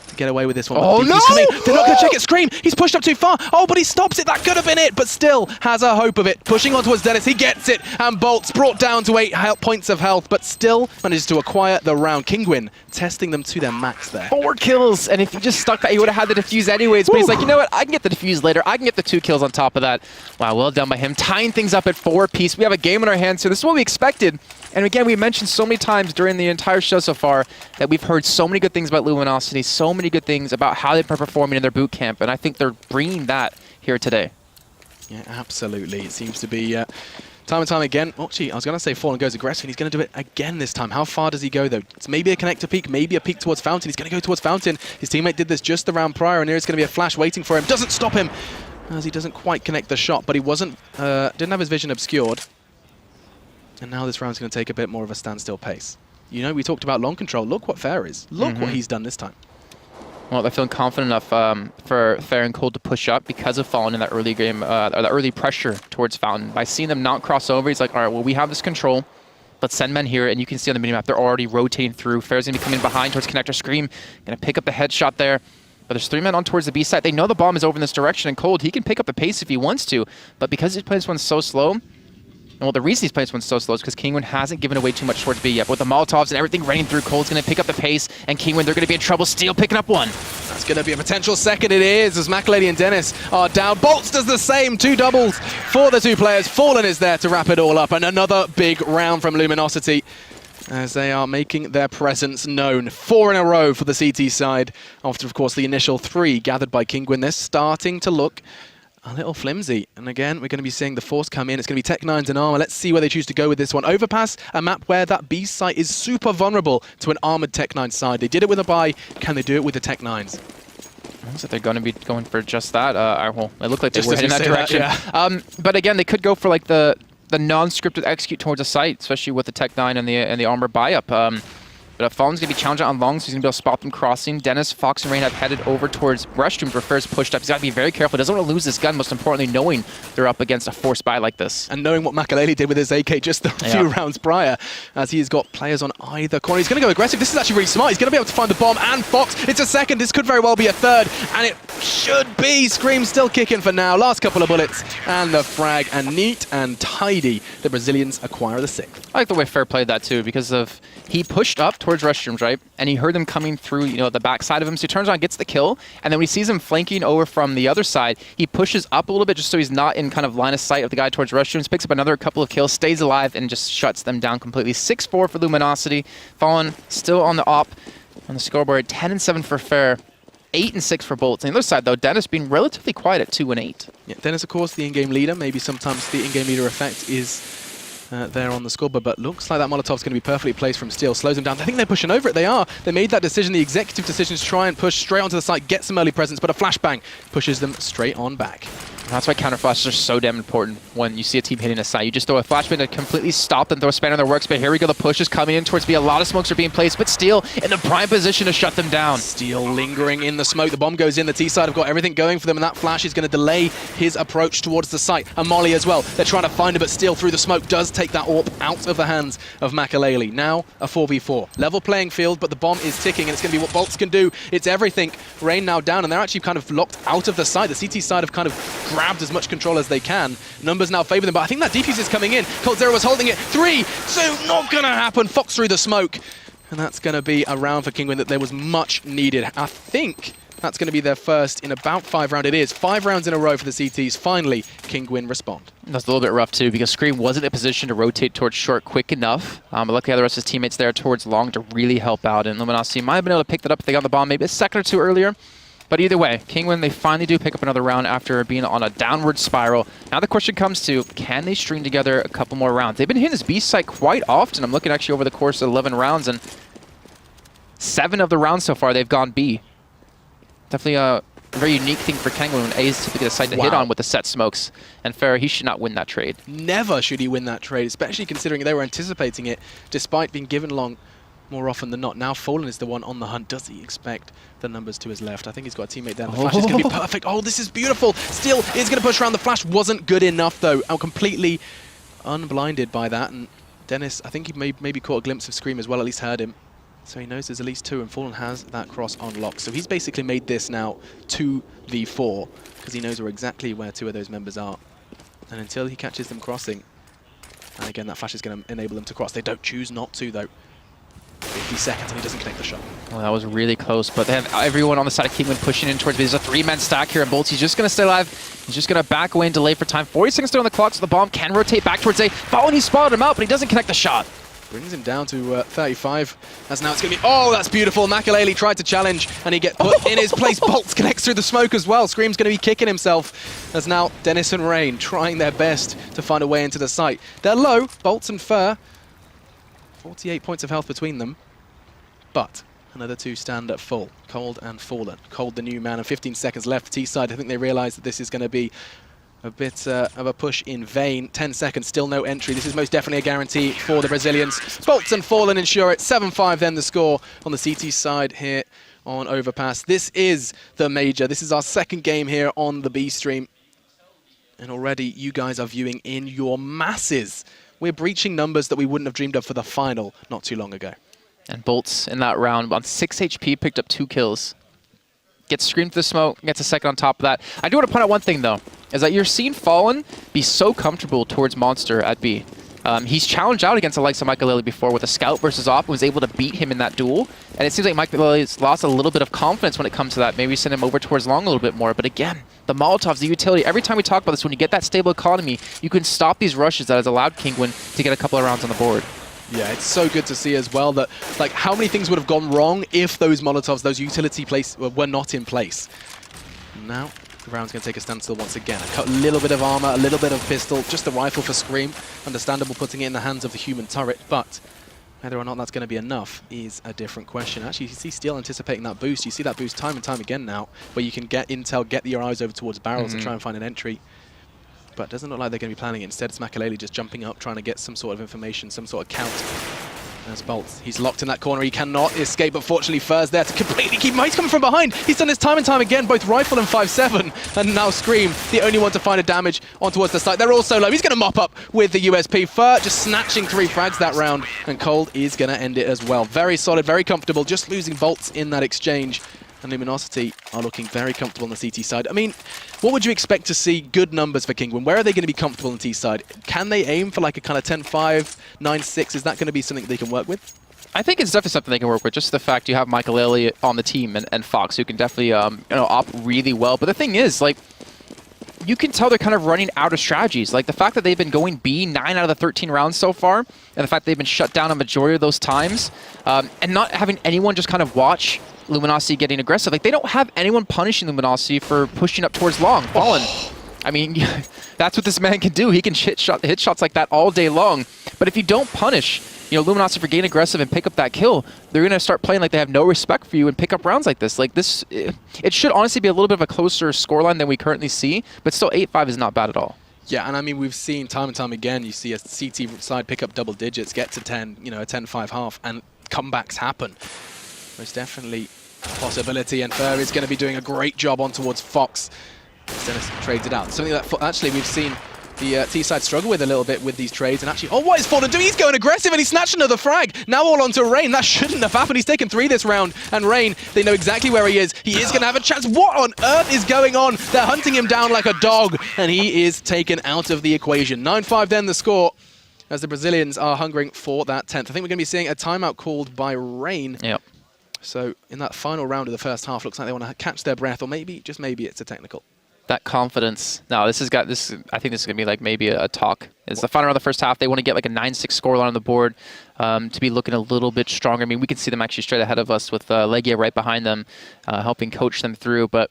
to get away with this one.
Oh no!
They're not going to check it. Scream! He's pushed up too far. Oh, but he stops it. That could have been it, but still has a hope of it. Pushing on towards Dennis. He gets it, and Bolts brought down to 8 points of health, but still manages to acquire the round. Kinguin testing them to their max there.
4 kills, and if he just stuck that, he would have had the defuse anyways. But he's like, you know what? I can get the defuse later. I can get the 2 kills on top of that. Wow, well done by him. Tying things up at 4 apiece. We have a game in our hands, so this is what we expected. And again, we mentioned so many times during the entire show so far that we've heard so many good things about Luminosity, so many good things about how they're performing in their boot camp, and I think they're bringing that here today.
Yeah, absolutely. It seems to be time and time again. Oh, gee, I was going to say Fallen goes aggressive, and he's going to do it again this time. How far does he go, though? It's maybe a connector peek, maybe a peek towards Fountain. He's going to go towards Fountain. His teammate did this just the round prior, and here it's going to be a flash waiting for him. Doesn't stop him, as he doesn't quite connect the shot, but he wasn't, didn't have his vision obscured. And now this round's going to take a bit more of a standstill pace. You know, we talked about long control. Look what Fair is. Look what he's done this time.
Well, they're feeling confident enough for Fair and Cold to push up because of Fallen in that early game, or the early pressure towards Fountain. By seeing them not cross over, he's like, all right, well, we have this control. Let's send men here, and you can see on the minimap, they're already rotating through. Fair's going to be coming behind towards Connector Scream. Going to pick up the headshot there. But there's 3 men on towards the B side. They know the bomb is over in this direction, and Cold, he can pick up the pace if he wants to. But because he's playing this one so slow, and well, the reason he's playing this one so slow is because Kinguin hasn't given away too much towards B yet. With the Molotovs and everything raining through, Cold's going to pick up the pace, and Kinguin, they're going to be in trouble. Steel picking up one.
That's going to be a potential second. It is, as McAlady and Dennis are down. Bolts does the same. 2 doubles for the 2 players. Fallen is there to wrap it all up. And another big round from Luminosity as they are making their presence known. 4 in a row for the CT side. After, of course, the initial 3 gathered by Kinguin. They're starting to look a little flimsy. And again, we're going to be seeing the Force come in. It's going to be Tech 9s and Armor. Let's see where they choose to go with this one. Overpass, a map where that B site is super vulnerable to an armored Tech 9 side. They did it with a buy. Can they do it with the Tech 9s?
Looks like they're going to be going for just that. Well, it looked like they
Just
were
as
heading
we
that
say
direction.
that, yeah.
But again, they could go for like the non-scripted execute towards a site, especially with the Tech 9 and the Armor buy-up. But Fallen's going to be challenging on longs, so he's going to be able to spot them crossing. Dennis, Fox, and Rain have headed over towards restrooms where Fair's pushed up. He's got to be very careful. He doesn't want to lose this gun, most importantly, knowing they're up against a force buy like this.
And knowing what Makaleli did with his AK just a few rounds prior, as he has got players on either corner. He's going to go aggressive. This is actually really smart. He's going to be able to find the bomb and Fox. It's a second. This could very well be a third. And it should be. Scream still kicking for now. Last couple of bullets. And the frag. And neat and tidy. The Brazilians acquire the 6th.
I like the way Fair played that too, because of he pushed up towards restrooms, right? And he heard them coming through, you know, the back side of him. So he turns around, gets the kill, and then when he sees him flanking over from the other side, he pushes up a little bit just so he's not in kind of line of sight of the guy towards restrooms, picks up another couple of kills, stays alive, and just shuts them down completely. 6-4 for Luminosity. Fallen still on the op on the scoreboard. 10-7 for Fair. 8-6 for Bolts. On the other side, though, Dennis being relatively quiet at 2-8.
Yeah, Dennis, of course, the in-game leader. Maybe sometimes the in-game leader effect is there on the scoreboard, but looks like that Molotov's going to be perfectly placed from Steel. Slows him down. I think they're pushing over it. They are. They made that decision, the executive decision, to try and push straight onto the site, get some early presence, but a flashbang pushes them straight on back.
That's why counter flashes are so damn important when you see a team hitting a site. You just throw a flashbang to completely stop them, throw a spanner in their works, but here we go, the push is coming in towards B. A lot of smokes are being placed, but Steel in the prime position to shut them down.
Steel lingering in the smoke. The bomb goes in. The T side have got everything going for them, and that flash is going to delay his approach towards the site. And Molly as well. They're trying to find him, but Steel through the smoke does take that AWP out of the hands of Makaleli. Now a 4v4. Level playing field, but the bomb is ticking, and it's going to be what Bolts can do. It's everything. Rain now down, and they're actually kind of locked out of the site. The CT side have kind of grabbed as much control as they can. Numbers now favor them, but I think that defuse is coming in. Cold Zero was holding it. 3, 2, not going to happen. Fox through the smoke. And that's going to be a round for Kinguin that there was much needed. I think that's going to be their first in about 5 rounds. It is 5 rounds in a row for the CTs. Finally, Kinguin respond.
That's a little bit rough too, because Scream wasn't in a position to rotate towards short quick enough. But luckily, the rest of his teammates there towards long to really help out. And Luminosity might have been able to pick that up if they got the bomb maybe a second or 2 earlier. But either way, Kinguin, they finally do pick up another round after being on a downward spiral. Now the question comes to, can they string together a couple more rounds? They've been hitting this B site quite often. I'm looking actually over the course of 11 rounds, and 7 of the rounds so far, they've gone B. Definitely a very unique thing for Kinguin when A is typically the site to hit on with the set smokes. And Fair, he should not win that trade.
Never should he win that trade, especially considering they were anticipating it, despite being given long more often than not. Now Fallen is the one on the hunt. Does he expect the numbers to his left? I think he's got a teammate there. The flash is going to be perfect. Oh, this is beautiful. Steel is going to push around. The flash wasn't good enough, though. I'm completely unblinded by that. And Dennis, I think he maybe caught a glimpse of Scream as well, at least heard him. So he knows there's at least 2, and Fallen has that cross on lock. So he's basically made this now 2v4, because he knows exactly where 2 of those members are. And until he catches them crossing, and again, that flash is going to enable them to cross. They don't choose not to, though. 50 seconds and he doesn't connect the shot.
Well, that was really close, but they have everyone on the side of Kinguin pushing in towards me. There's a 3-man stack here, and Bolts, he's just going to stay alive. He's just going to back away and delay for time. 40 seconds still on the clock, so the bomb can rotate back towards A. Fallen, he spotted him out, but he doesn't connect the shot.
Brings him down to 35. As now it's going to be... Oh, that's beautiful. Makaleli tried to challenge, and he get put in his place. Bolts connects through the smoke as well. Scream's going to be kicking himself. As now Dennis and Rain trying their best to find a way into the site. They're low, Bolts and Fur. 48 points of health between them. But another 2 stand at full. Cold and Fallen. Cold, the new man, and 15 seconds left. T-side, I think they realize that this is going to be A bit of a push in vain. 10 seconds, still no entry. This is most definitely a guarantee for the Brazilians. Bolts and Fallen ensure it. 7-5 then the score on the CT side here on Overpass. This is the major. This is our second game here on the B stream. And already you guys are viewing in your masses. We're breaching numbers that we wouldn't have dreamed of for the final not too long ago.
And Bolts in that round on 6 HP picked up 2 kills. Gets screamed through the smoke, gets a second on top of that. I do want to point out one thing though, is that you're seeing Fallen be so comfortable towards Monster at B. He's challenged out against the likes of Michael before with a scout versus op and was able to beat him in that duel. And it seems like Michael has lost a little bit of confidence when it comes to that. Maybe send him over towards long a little bit more. But again, the Molotovs, the utility, every time we talk about this, when you get that stable economy, you can stop these rushes that has allowed Kinguin to get a couple of rounds on the board.
Yeah, it's so good to see as well that, like, how many things would have gone wrong if those Molotovs, those utility plays were not in place. Now, the round's going to take a standstill once again. A little bit of armor, a little bit of pistol, just the rifle for Scream. Understandable putting it in the hands of the human turret, but whether or not that's going to be enough is a different question. Actually, you see Steel anticipating that boost. You see that boost time and time again now, where you can get intel, get your eyes over towards barrels and try and find an entry. But it doesn't look like they're going to be planning it. Instead, it's Makaleli just jumping up, trying to get some sort of information, some sort of count. There's Bolts. He's locked in that corner. He cannot escape, but fortunately Fur's there to completely keep him. He's coming from behind. He's done this time and time again, both Rifle and 5-7. And now Scream, the only one to find a damage on towards the side. They're all so low. He's going to mop up with the USP. Fur just snatching 3 frags that round, and Cold is going to end it as well. Very solid, very comfortable, just losing Bolts in that exchange. And Luminosity are looking very comfortable on the CT side. I mean, what would you expect to see good numbers for Kinguin? Where are they going to be comfortable on the T side? Can they aim for like a kind of 10-5, 9-6? Is that going to be something they can work with?
I think it's definitely something they can work with. Just the fact you have Michael on the team and Fox, who can definitely op really well. But the thing is, like, you can tell they're kind of running out of strategies. Like the fact that they've been going B 9 out of the 13 rounds so far, and the fact they've been shut down a majority of those times, and not having anyone just kind of watch Luminosity getting aggressive. Like, they don't have anyone punishing Luminosity for pushing up towards long. Fallen. I mean, that's what this man can do. He can hit shots like that all day long. But if you don't punish, Luminosity for getting aggressive and pick up that kill, they're going to start playing like they have no respect for you and pick up rounds like this. Like this, it should honestly be a little bit of a closer scoreline than we currently see, but still 8-5 is not bad at all.
Yeah, and I mean, we've seen time and time again, you see a CT side pick up double digits, get to 10, a 10-5 half, and comebacks happen. Most definitely a possibility, and Fur is going to be doing a great job on towards Fox. Dennis trades it out. Something that actually we've seen the T-side struggle with a little bit with these trades, and actually, what is Fallen doing? He's going aggressive and he snatched another frag. Now all onto Rain. That shouldn't have happened. He's taken 3 this round, and Rain, they know exactly where he is. He is going to have a chance. What on earth is going on? They're hunting him down like a dog, and he is taken out of the equation. 9-5 then the score, as the Brazilians are hungering for that 10th. I think we're going to be seeing a timeout called by Rain.
Yep.
So in that final round of the first half, looks like they want to catch their breath, or maybe, just maybe, it's a technical.
That confidence. Now, I think this is going to be like maybe a talk. It's the final round of the first half. They want to get like a 9-6 scoreline on the board to be looking a little bit stronger. I mean, we can see them actually straight ahead of us with Legia right behind them, helping coach them through. But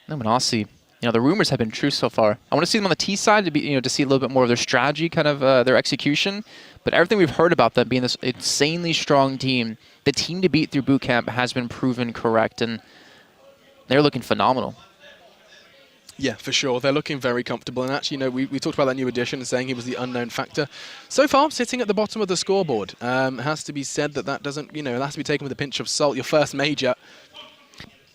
Luminosity, the rumors have been true so far. I want to see them on the T side to be, to see a little bit more of their strategy, kind of their execution. But everything we've heard about them being this insanely strong team, the team to beat through boot camp has been proven correct, and they're looking phenomenal.
Yeah, for sure. They're looking very comfortable. And actually, we talked about that new addition, saying he was the unknown factor. So far, sitting at the bottom of the scoreboard. It has to be said that doesn't, it has to be taken with a pinch of salt. Your first major,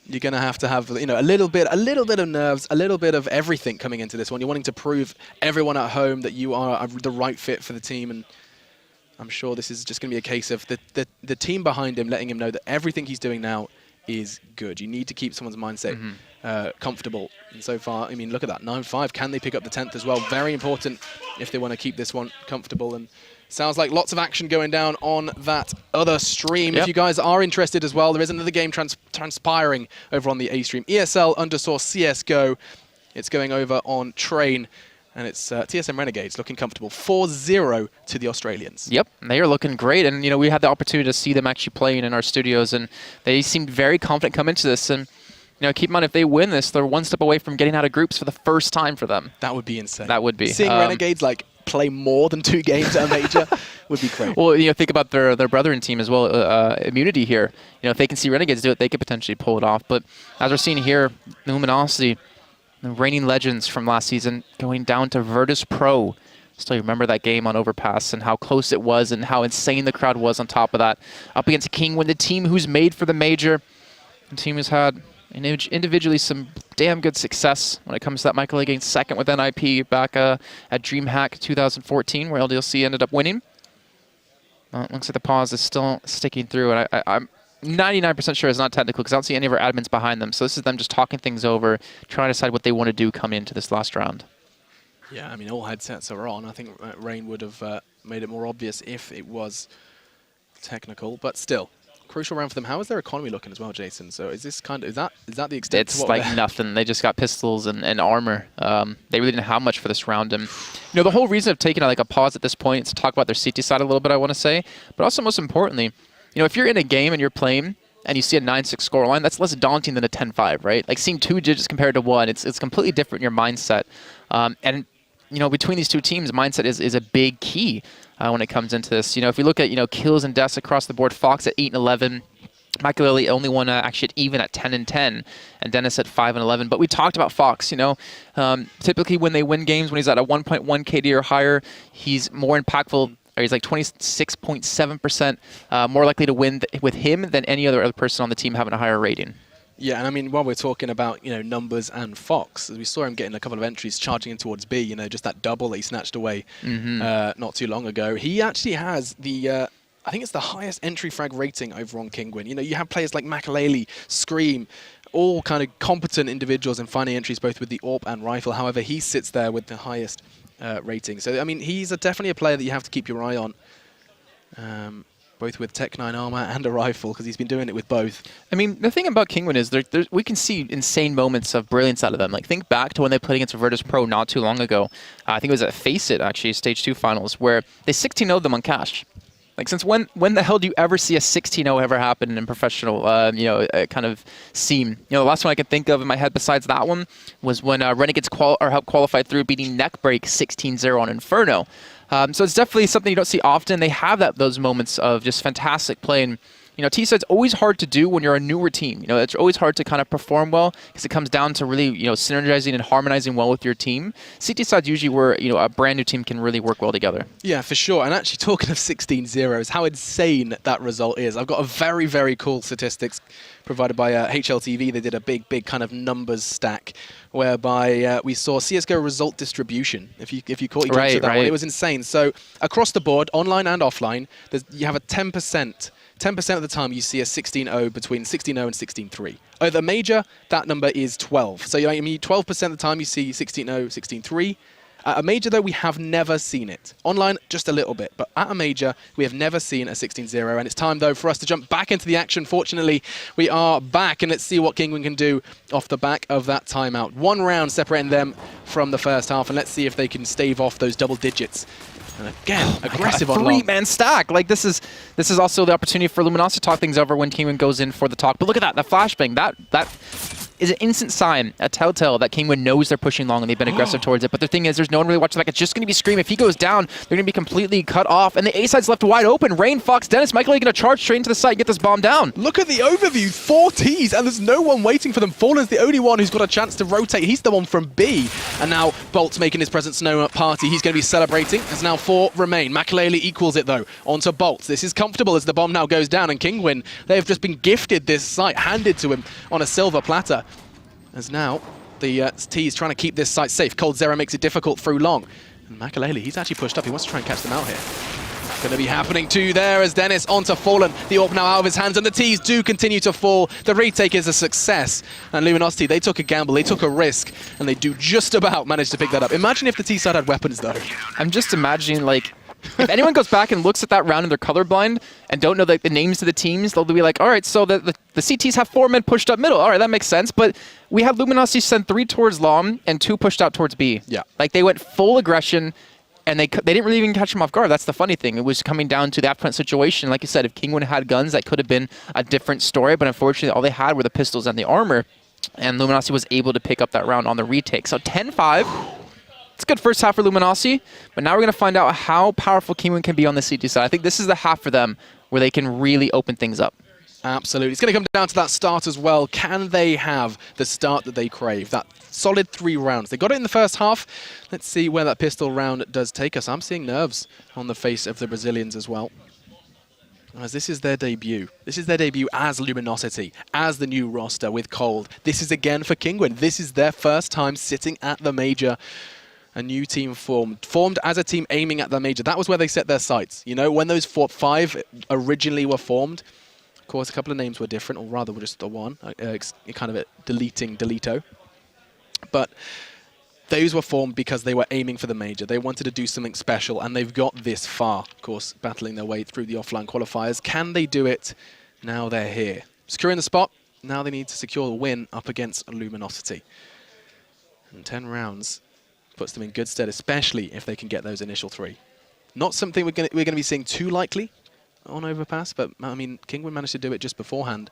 you're going to have, a little bit of nerves, a little bit of everything coming into this one. You're wanting to prove everyone at home that you are the right fit for the team. And I'm sure this is just going to be a case of the team behind him letting him know that everything he's doing now is good. You need to keep someone's mindset comfortable. And so far, I mean, look at that, 9-5. Can they pick up the 10th as well? Very important if they want to keep this one comfortable. And sounds like lots of action going down on that other stream. Yep. If you guys are interested as well, there is another game transpiring over on the A stream. ESL_CSGO. It's going over on Train. And it's TSM Renegades looking comfortable. 4-0 to the Australians. Yep,
they are looking great. And, we had the opportunity to see them actually playing in our studios, and they seemed very confident come into this. And, keep in mind, if they win this, they're one step away from getting out of groups for the first time for them.
That would be insane.
That would be.
Seeing Renegades, play more than 2 games at a major would be great.
Well, think about their brethren team as well, Immunity here. If they can see Renegades do it, they could potentially pull it off. But as we're seeing here, Luminosity, The reigning legends from last season going down to Virtus Pro. Still remember that game on Overpass and how close it was and how insane the crowd was on top of that. Up against Kinguin, the team who's made for the major. The team has had individually some damn good success when it comes to that. Michael getting second with NIP back at DreamHack 2014, where LDLC ended up winning. Well, it looks like the pause is still sticking through, and I'm 99% sure it's not technical because I don't see any of our admins behind them. So this is them just talking things over, trying to decide what they want to do coming into this last round.
Yeah, I mean, all headsets are on. I think Rain would have made it more obvious if it was technical, but still. Crucial round for them. How is their economy looking as well, Jason? So is this kind of is that the extent?
It's like nothing. They just got pistols and armor. They really didn't have much for this round. And you know, the whole reason of taking like a pause at this point is to talk about their CT side a little bit. I want to say, but also most importantly, you know, if you're in a game and you're playing and you see a 9-6 scoreline, that's less daunting than a 10-5, right? Like seeing 2 digits compared to 1, it's completely different in your mindset. And you know, between these two teams, mindset is a big key when it comes into this. You know, if you look at, you know, kills and deaths across the board, Fox at 8 and 11, Michael only won actually even at 10 and 10, and Dennis at 5 and 11. But we talked about Fox. You know, typically when they win games, when he's at a 1.1 KD or higher, he's more impactful. Or he's like 26.7% more likely to win with him than any other person on the team having a higher rating.
Yeah, and I mean, while we're talking about, you know, numbers and Fox, we saw him getting a couple of entries charging in towards B, you know, just that double that he snatched away not too long ago. He actually has the, I think it's the highest entry frag rating over on Kinguin. You know, you have players like Makalele, Scream, all kind of competent individuals in finding entries both with the AWP and rifle. However, he sits there with the highest rating. So, I mean, he's definitely a player that you have to keep your eye on. Both with Tech 9 armor and a rifle, because he's been doing it with both.
I mean, the thing about Kinguin is we can see insane moments of brilliance out of them. Like, think back to when they played against Virtus Pro not too long ago. I think it was at Face It, actually, Stage 2 finals, where they 16-0'd them on cash. Like, since when the hell do you ever see a 16-0 ever happen in professional, you know, kind of scene? You know, the last one I can think of in my head besides that one was when Renegades helped qualify through beating Neckbreak 16-0 on Inferno. So it's definitely something you don't see often. They have those moments of just fantastic play. And, you know, T-side's always hard to do when you're a newer team. You know, it's always hard to kind of perform well because it comes down to really, you know, synergizing and harmonizing well with your team. CT side's usually where, you know, a brand new team can really work well together. Yeah, for sure. And actually, talking of 16-0s, how insane that result is. I've got a very, very cool statistics provided by HLTV. They did a big kind of numbers stack whereby we saw CSGO result distribution. If you caught your glimpse of that one, it was insane. So across the board, online and offline, you have a 10%. 10% of the time you see a 16-0 between 16-0 and 16-3. At the major, that number is 12. So I mean, 12% of the time you see 16-0, 16-3. At a major, though, we have never seen it. Online, just a little bit. But at a major, we have never seen a 16-0. And it's time, though, for us to jump back into the action. Fortunately, we are back. And let's see what Kinguin can do off the back of that timeout. 1 round separating them from the first half. And let's see if they can stave off those double digits. And again, aggressive on long. 3-man stack. Like, this is also the opportunity for Luminosity to talk things over when Kinguin goes in for the talk. But look at that, the flashbang. That is an instant sign, a telltale that Kinguin knows they're pushing long and they've been aggressive towards it. But the thing is, there's no one really watching back. It's just going to be Scream. If he goes down, they're going to be completely cut off. And the A side's left wide open. Rain, Fox, Dennis, Michael going to charge straight into the site and get this bomb down.
Look at the overview. 4 Ts, and there's no one waiting for them. Fallen's the only one who's got a chance to rotate. He's the one from B. And now Bolt's making his presence known at party. He's going to be celebrating. There's now 4 remain. Makalele equals it, though, onto Bolt. This is comfortable as the bomb now goes down. And Kinguin, they've just been gifted this site, handed to him on a silver platter. As now, the T is trying to keep this site safe. Cold Zero makes it difficult through long. And Makalele, he's actually pushed up. He wants to try and catch them out here. Going to be happening too there as Dennis onto Fallen. The AWP now out of his hands, and the Ts do continue to fall. The retake is a success. And Luminosity, they took a gamble, they took a risk, and they do just about manage to pick that up. Imagine if the T side had weapons, though.
I'm just imagining, like, if anyone goes back and looks at that round and they're colorblind and don't know the names of the teams, they'll be like, all right, so the CTs have 4 men pushed up middle. All right, that makes sense. But we had Luminosity send 3 towards long and 2 pushed out towards B.
Yeah.
Like, they went full aggression, and they didn't really even catch him off guard. That's the funny thing. It was coming down to that front situation. Like you said, if Kinguin had guns, that could have been a different story. But unfortunately, all they had were the pistols and the armor. And Luminosity was able to pick up that round on the retake. So 10-5. It's a good first half for Luminosity, but now we're going to find out how powerful Kinguin can be on the CT side. I think this is the half for them where they can really open things up.
Absolutely. It's going to come down to that start as well. Can they have the start that they crave? That solid 3 rounds. They got it in the first half. Let's see where that pistol round does take us. I'm seeing nerves on the face of the Brazilians as well, as this is their debut. This is their debut as Luminosity, as the new roster with Cold. This is again for Kinguin. This is their first time sitting at the major. A new team formed as a team aiming at the major. That was where they set their sights. You know, when those 5 originally were formed, of course, a couple of names were different, or rather, just the one, kind of deleting Delito. But those were formed because they were aiming for the major. They wanted to do something special, and they've got this far, of course, battling their way through the offline qualifiers. Can they do it? Now they're here. Securing the spot. Now they need to secure the win up against Luminosity. And 10 rounds puts them in good stead, especially if they can get those initial 3. Not something we're going to be seeing too likely on Overpass, but I mean, Kinguin managed to do it just beforehand.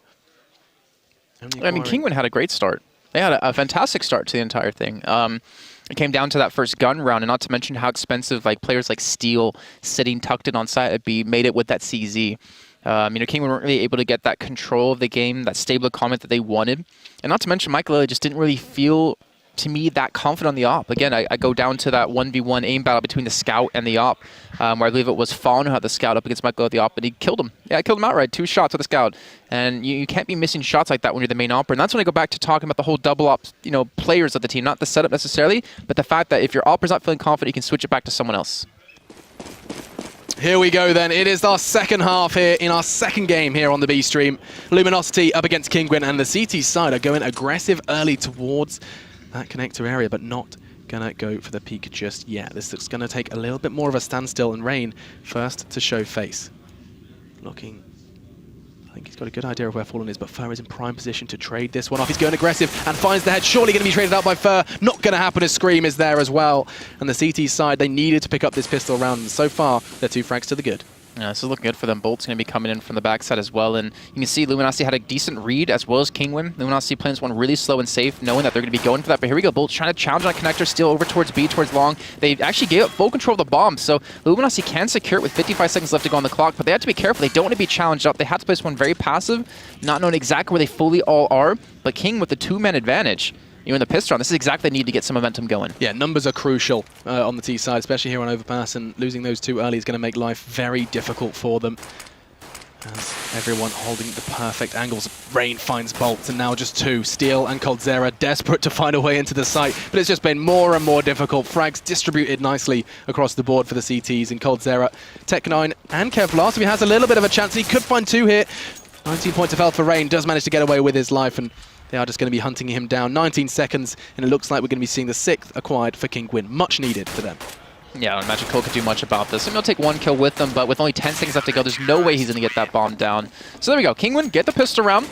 I mean, Kinguin had a great start. They had a fantastic start to the entire thing. It came down to that first gun round, and not to mention how expensive players like Steel sitting tucked in on site at B made it with that CZ. You know, Kinguin weren't really able to get that control of the game, that stable comment that they wanted. And not to mention, Michael just didn't really feel, to me, that confident on the op. Again, I go down to that 1v1 aim battle between the scout and the op, where I believe it was Fawn who had the scout up against Michael at the op, and he killed him. Yeah, killed him outright. 2 shots with the scout. And you can't be missing shots like that when you're the main opper. And that's when I go back to talking about the whole double op, players of the team. Not the setup necessarily, but the fact that if your opper's not feeling confident, you can switch it back to someone else.
Here we go then. It is our second half here in our second game here on the B stream. Luminosity up against Kinguin, and the CT side are going aggressive early towards that connector area, but not gonna go for the peak just yet. This is gonna take a little bit more of a standstill, and Rain first to show face. Looking, I think he's got a good idea of where Fallen is, but Fur is in prime position to trade this one off. He's going aggressive and finds the head. Surely gonna be traded out by Fur. Not gonna happen as Scream is there as well. And the CT side, they needed to pick up this pistol round, and so far, they're 2 frags to the good.
Yeah, this is looking good for them. Bolt's going to be coming in from the backside as well. And you can see Luminosity had a decent read as well as Kinguin. Luminosity playing this one really slow and safe, knowing that they're going to be going for that. But here we go. Bolt's trying to challenge on connector, steal over towards B, towards long. They actually gave up full control of the bomb. So Luminosity can secure it with 55 seconds left to go on the clock. But they have to be careful. They don't want to be challenged up. They have to play this one very passive, not knowing exactly where they fully all are. But King with the 2-man advantage. In the pistol round, this is exactly the need to get some momentum going. Yeah,
numbers are crucial on the T side, especially here on Overpass, and losing those 2 early is going to make life very difficult for them. As everyone holding the perfect angles. Rain finds Bolts, and now just 2. Steel and Coldzera desperate to find a way into the site, but it's just been more and more difficult. Frags distributed nicely across the board for the CTs, and Coldzera, Tech9 and Kevlar, so he has a little bit of a chance. He could find 2 here. 19 points of health for Rain, does manage to get away with his life, and they are just going to be hunting him down. 19 seconds, and it looks like we're going to be seeing the 6th acquired for Kinguin. Much needed for them.
Yeah, I don't imagine Cole could do much about this. He'll take 1 kill with them, but with only 10 seconds left to go, there's no way he's going to get that bomb down. So there we go. Kinguin get the pistol round.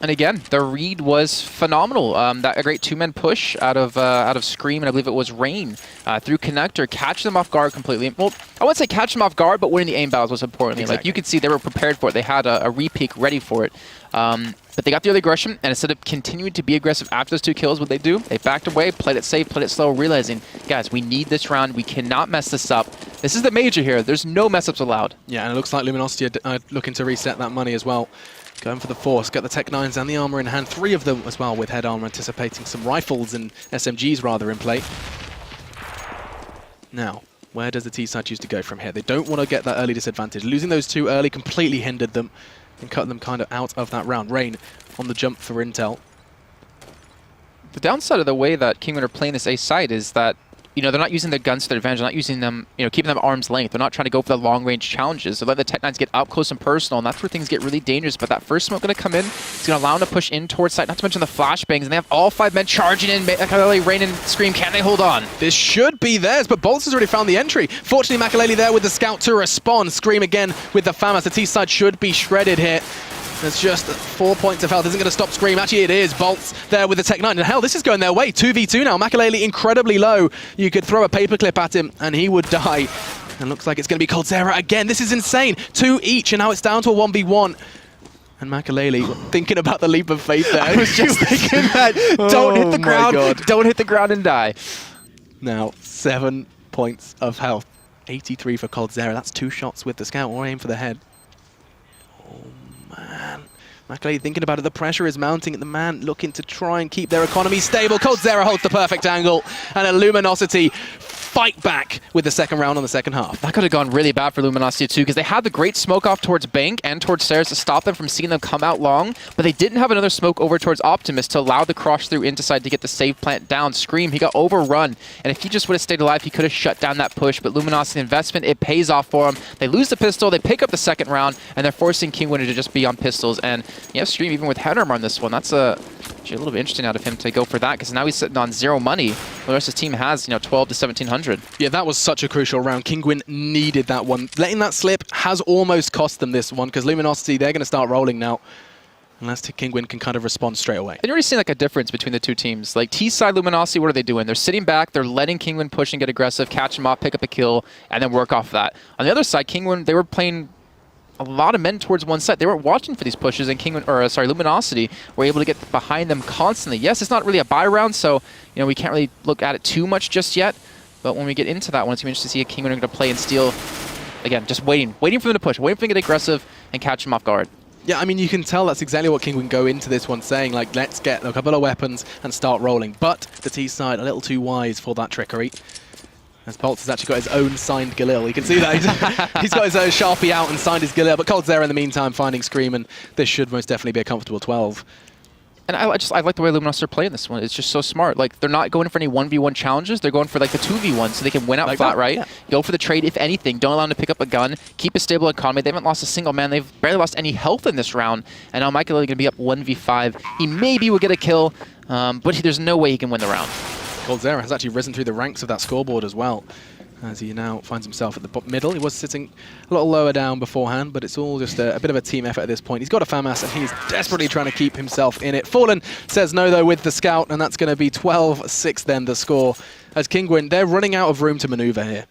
And again, the read was phenomenal. That a great 2-man push out of Scream, and I believe it was Rain through connector, catch them off guard completely. Well, I wouldn't say catch them off guard, but winning the aim battles was important.
Exactly.
Like you could see, they were prepared for it. They had a re-peek ready for it. But they got the early aggression, and instead of continuing to be aggressive after those 2 kills, what they do? They backed away, played it safe, played it slow, realizing, guys, we need this round. We cannot mess this up. This is the major here. There's no mess-ups allowed.
Yeah, and it looks like Luminosity are looking to reset that money as well. Going for the force, got the Tech9s and the armor in hand. 3 of them as well with head armor, anticipating some rifles and SMGs rather in play. Now, where does the T-side choose to go from here? They don't want to get that early disadvantage. Losing those 2 early completely hindered them and cut them kind of out of that round. Rain on the jump for intel.
The downside of the way that Kinguin are playing this A side is that they're not using their guns to their advantage. They're not using them, keeping them at arm's length. They're not trying to go for the long-range challenges. They let the Tech9s get up close and personal, and that's where things get really dangerous. But that first smoke going to come in. It's going to allow them to push in towards site, not to mention the flashbangs. And they have all 5 men charging in. Rain and Scream, can they hold on?
This should be theirs, but Bolts has already found the entry. Fortunately, Makaleli there with the scout to respond. Scream again with the FAMAS. The T-side should be shredded here. There's just 4 points of health. Isn't going to stop Scream. Actually, it is. Bolts there with the Tech9. And hell, this is going their way. 2v2 now. Makaleli incredibly low. You could throw a paperclip at him, and he would die. And looks like it's going to be Coldzera again. This is insane. 2 each, and now it's down to a 1v1. And Makaleli thinking about the leap of faith there.
I was just thinking that. Don't hit the ground. Don't hit the ground and die.
Now, 7 points of health. 83 for Coldzera. That's 2 shots with the scout. Or aim for the head. Man. Makaleli thinking about it, the pressure is mounting at the man, looking to try and keep their economy stable. Coldzera holds the perfect angle, and a Luminosity fight back with the second round on the second half.
That could have gone really bad for Luminosity too, because they had the great smoke off towards Bank and towards Stairs to stop them from seeing them come out long, but they didn't have another smoke over towards Optimus to allow the cross through into side to get the save plant down. Scream, he got overrun, and if he just would have stayed alive, he could have shut down that push, but Luminosity investment, it pays off for him. They lose the pistol, they pick up the second round, and they're forcing Kinguin to just be on pistols, and yeah, Scream even with head armor on this one, that's actually a little bit interesting out of him to go for that, because now he's sitting on 0 money. The rest of his team has, 12 to 1700.
Yeah, that was such a crucial round. Kinguin needed that one. Letting that slip has almost cost them this one, because Luminosity, they're going to start rolling now. Unless Kinguin can kind of respond straight away.
And you're already seeing like a difference between the two teams. Like T-side Luminosity, what are they doing? They're sitting back, they're letting Kinguin push and get aggressive, catch him off, pick up a kill, and then work off that. On the other side, Kinguin, they were playing a lot of men towards one side. They weren't watching for these pushes, and Luminosity were able to get behind them constantly. Yes, it's not really a buy round, so we can't really look at it too much just yet. But when we get into that one, it's going to be interesting to see a Kinguin going to play and steal. Again, just waiting for them to push, waiting for them to get aggressive and catch them off guard.
Yeah, I mean, you can tell that's exactly what Kinguin go into this one saying, like, let's get a couple of weapons and start rolling. But the T side a little too wise for that trickery. As Bolts has actually got his own signed Galil. You can see that. He's got his own Sharpie out and signed his Galil. But Coldzera in the meantime finding Scream, and this should most definitely be a comfortable 12.
And I like the way Luminosity are playing this one. It's just so smart. Like, they're not going for any 1v1 challenges. They're going for like the 2v1 so they can win out like flat, right? Yeah. Go for the trade, if anything. Don't allow them to pick up a gun. Keep a stable economy. They haven't lost a single man. They've barely lost any health in this round. And now Michael is going to be up 1v5. He maybe will get a kill, but there's no way he can win the round.
Coldzera has actually risen through the ranks of that scoreboard as well, as he now finds himself at the middle. He was sitting a little lower down beforehand, but it's all just a bit of a team effort at this point. He's got a FAMAS, and he's desperately trying to keep himself in it. Fallen says no, though, with the scout, and that's going to be 12-6 then, the score. As Kinguin, they're running out of room to maneuver here.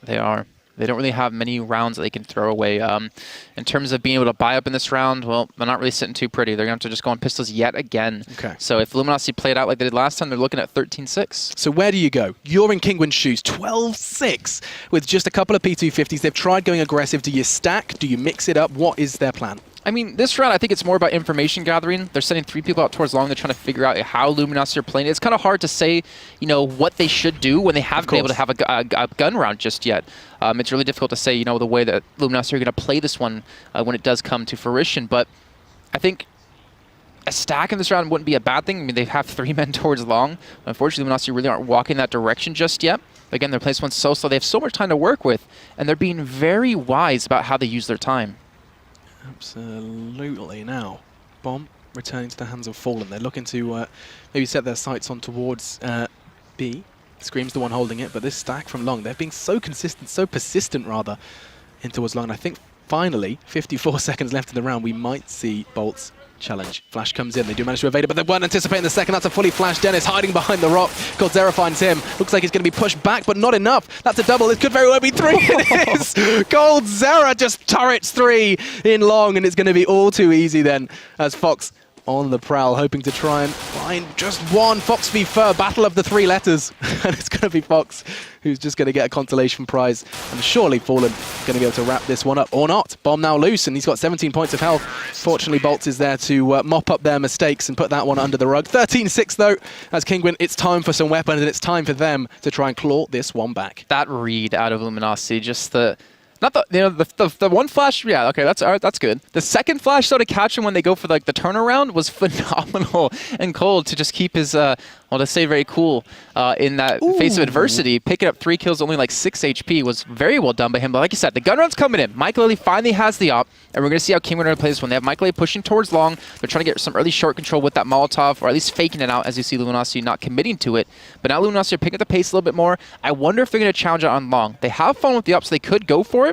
They are. They don't really have many rounds that they can throw away. In terms of being able to buy up in this round, well, they're not really sitting too pretty. They're going to have to just go on pistols yet again. Okay. So if Luminosity played out like they did last time, they're looking at 13-6.
So where do you go? You're in Kinguin's shoes, 12-6 with just a couple of P250s. They've tried going aggressive. Do you stack? Do you mix it up? What is their plan?
I mean, this round, I think it's more about information gathering. They're sending 3 people out towards long. They're trying to figure out how Luminosity are playing. It's kind of hard to say, what they should do when they haven't been able to have a gun round just yet. It's really difficult to say, the way that Luminosity are going to play this one when it does come to fruition. But I think a stack in this round wouldn't be a bad thing. I mean, they have 3 men towards long. Unfortunately, Luminosity really aren't walking that direction just yet. Again, they're playing this one so slow. They have so much time to work with, and they're being very wise about how they use their time.
Absolutely. Now, bomb returning to the hands of Fallen. They're looking to maybe set their sights on towards B. Scream's the one holding it, but this stack from long, they're being so consistent, so persistent rather, in towards long. And I think finally, 54 seconds left in the round, we might see Bolts challenge. Flash comes in, they do manage to evade it, but they weren't anticipating the second. That's a fully flashed Dennis hiding behind the rock. Coldzera finds him. Looks like he's going to be pushed back, but not enough. That's a double. It could very well be 3. It is! Coldzera just turrets 3 in long, and it's going to be all too easy then, as Fox on the prowl, hoping to try and find just one. Fox v Fur, battle of the 3 letters. And it's going to be Fox who's just going to get a consolation prize. And surely Fallen going to be able to wrap this one up, or not. Bomb now loose, and he's got 17 points of health. Fortunately, Bolts is there to mop up their mistakes and put that one under the rug. 13-6 though, as Kinguin, it's time for some weapons, and it's time for them to try and claw this one back.
That read out of Luminosity, just the... Not the one flash, yeah, okay, that's good. The second flash, though, to catch him when they go for like the turnaround was phenomenal and cold to just keep his, to say very cool in that face of adversity. Picking up 3 kills, only like 6 HP was very well done by him. But like you said, the gun run's coming in. Michael finally has the op, and we're going to see how Kinguin are going to play this one. They have Michael pushing towards long. They're trying to get some early short control with that Molotov, or at least faking it out, as you see Luminosity not committing to it. But now Luminosity are picking up the pace a little bit more. I wonder if they're going to challenge it on long. They have fun with the op, so they could go for it.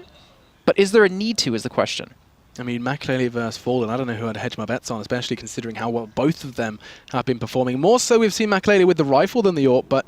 But is there a need to, is the question.
I mean, Makaleli versus Fallen, I don't know who I'd hedge my bets on, especially considering how well both of them have been performing. More so we've seen Makaleli with the rifle than the AWP, but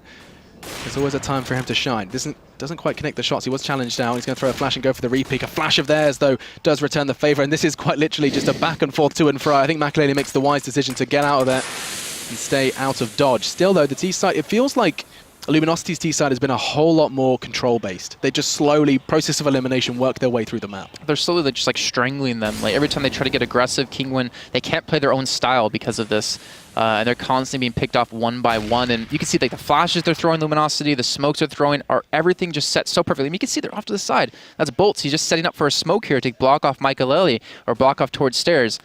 there's always a time for him to shine. Doesn't quite connect the shots. He was challenged down. He's going to throw a flash and go for the repeat. A flash of theirs, though, does return the favor, and this is quite literally just a back and forth to and fro. I think Makaleli makes the wise decision to get out of there and stay out of dodge. Still, though, the T site, it feels like Luminosity's T side has been a whole lot more control-based. They just slowly, process of elimination, work their way through the map.
They're slowly like, just like strangling them. Like every time they try to get aggressive, Kinguin, they can't play their own style because of this. And they're constantly being picked off one by one. And you can see like the flashes they're throwing, Luminosity, the smokes they're throwing, are everything just set so perfectly. I mean, you can see they're off to the side. That's Bolts. He's just setting up for a smoke here to block off Michaelelli or block off towards stairs.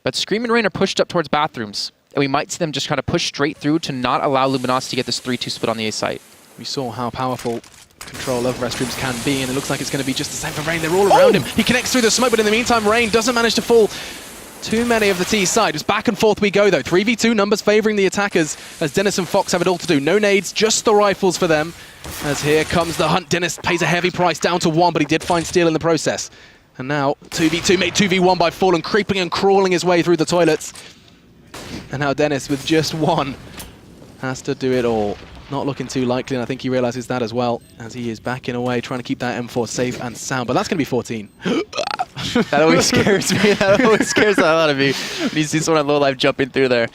But Scream and Rain are pushed up towards bathrooms. And we might see them just kind of push straight through to not allow Luminosity to get this 3-2 split on the A site.
We saw how powerful control of restrooms can be, and it looks like it's going to be just the same for Rain. They're all around him. He connects through the smoke, but in the meantime, Rain doesn't manage to fall too many of the T side. It's back and forth we go, though. 3v2 numbers favoring the attackers, as Dennis and Fox have it all to do. No nades, just the rifles for them. As here comes the hunt. Dennis pays a heavy price, down to 1, but he did find Steel in the process. And now 2v2 made 2v1 by Fallen, creeping and crawling his way through the toilets. And now Dennis, with just 1, has to do it all. Not looking too likely, and I think he realizes that as well, as he is backing away, trying to keep that M4 safe and sound. But that's going to be 14.
That always scares me. That always scares the hell out of me when you see someone on low life jumping through there.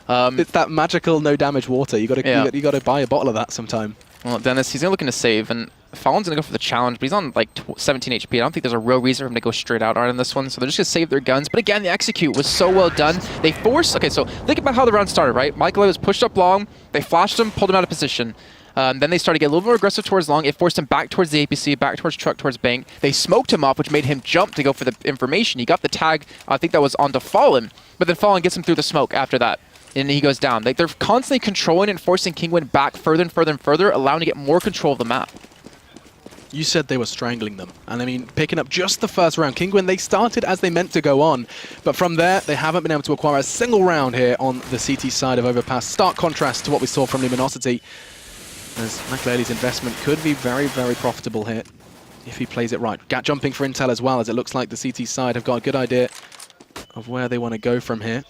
It's that magical no damage water. You got to buy a bottle of that sometime.
Well, Dennis, he's looking to save, and Fallen's going to go for the challenge, but he's on like 17 HP. I don't think there's a real reason for him to go straight out on this one, so they're just going to save their guns. But again, the execute was so well done. They forced... Okay, so think about how the round started, right? Michael was pushed up long, they flashed him, pulled him out of position. Then they started to get a little more aggressive towards long. It forced him back towards the APC, back towards truck, towards bank. They smoked him off, which made him jump to go for the information. He got the tag, I think that was onto Fallen, but then Fallen gets him through the smoke after that. And he goes down. Like, they're constantly controlling and forcing Kinguin back further and further and further, allowing to get more control of the map.
You said they were strangling them. And I mean, picking up just the first round. Kinguin, they started as they meant to go on. But from there, they haven't been able to acquire a single round here on the CT side of Overpass. Stark contrast to what we saw from Luminosity. As Michaelelli's investment could be very, very profitable here if he plays it right. Gat jumping for intel as well, as it looks like the CT side have got a good idea of where they want to go from here.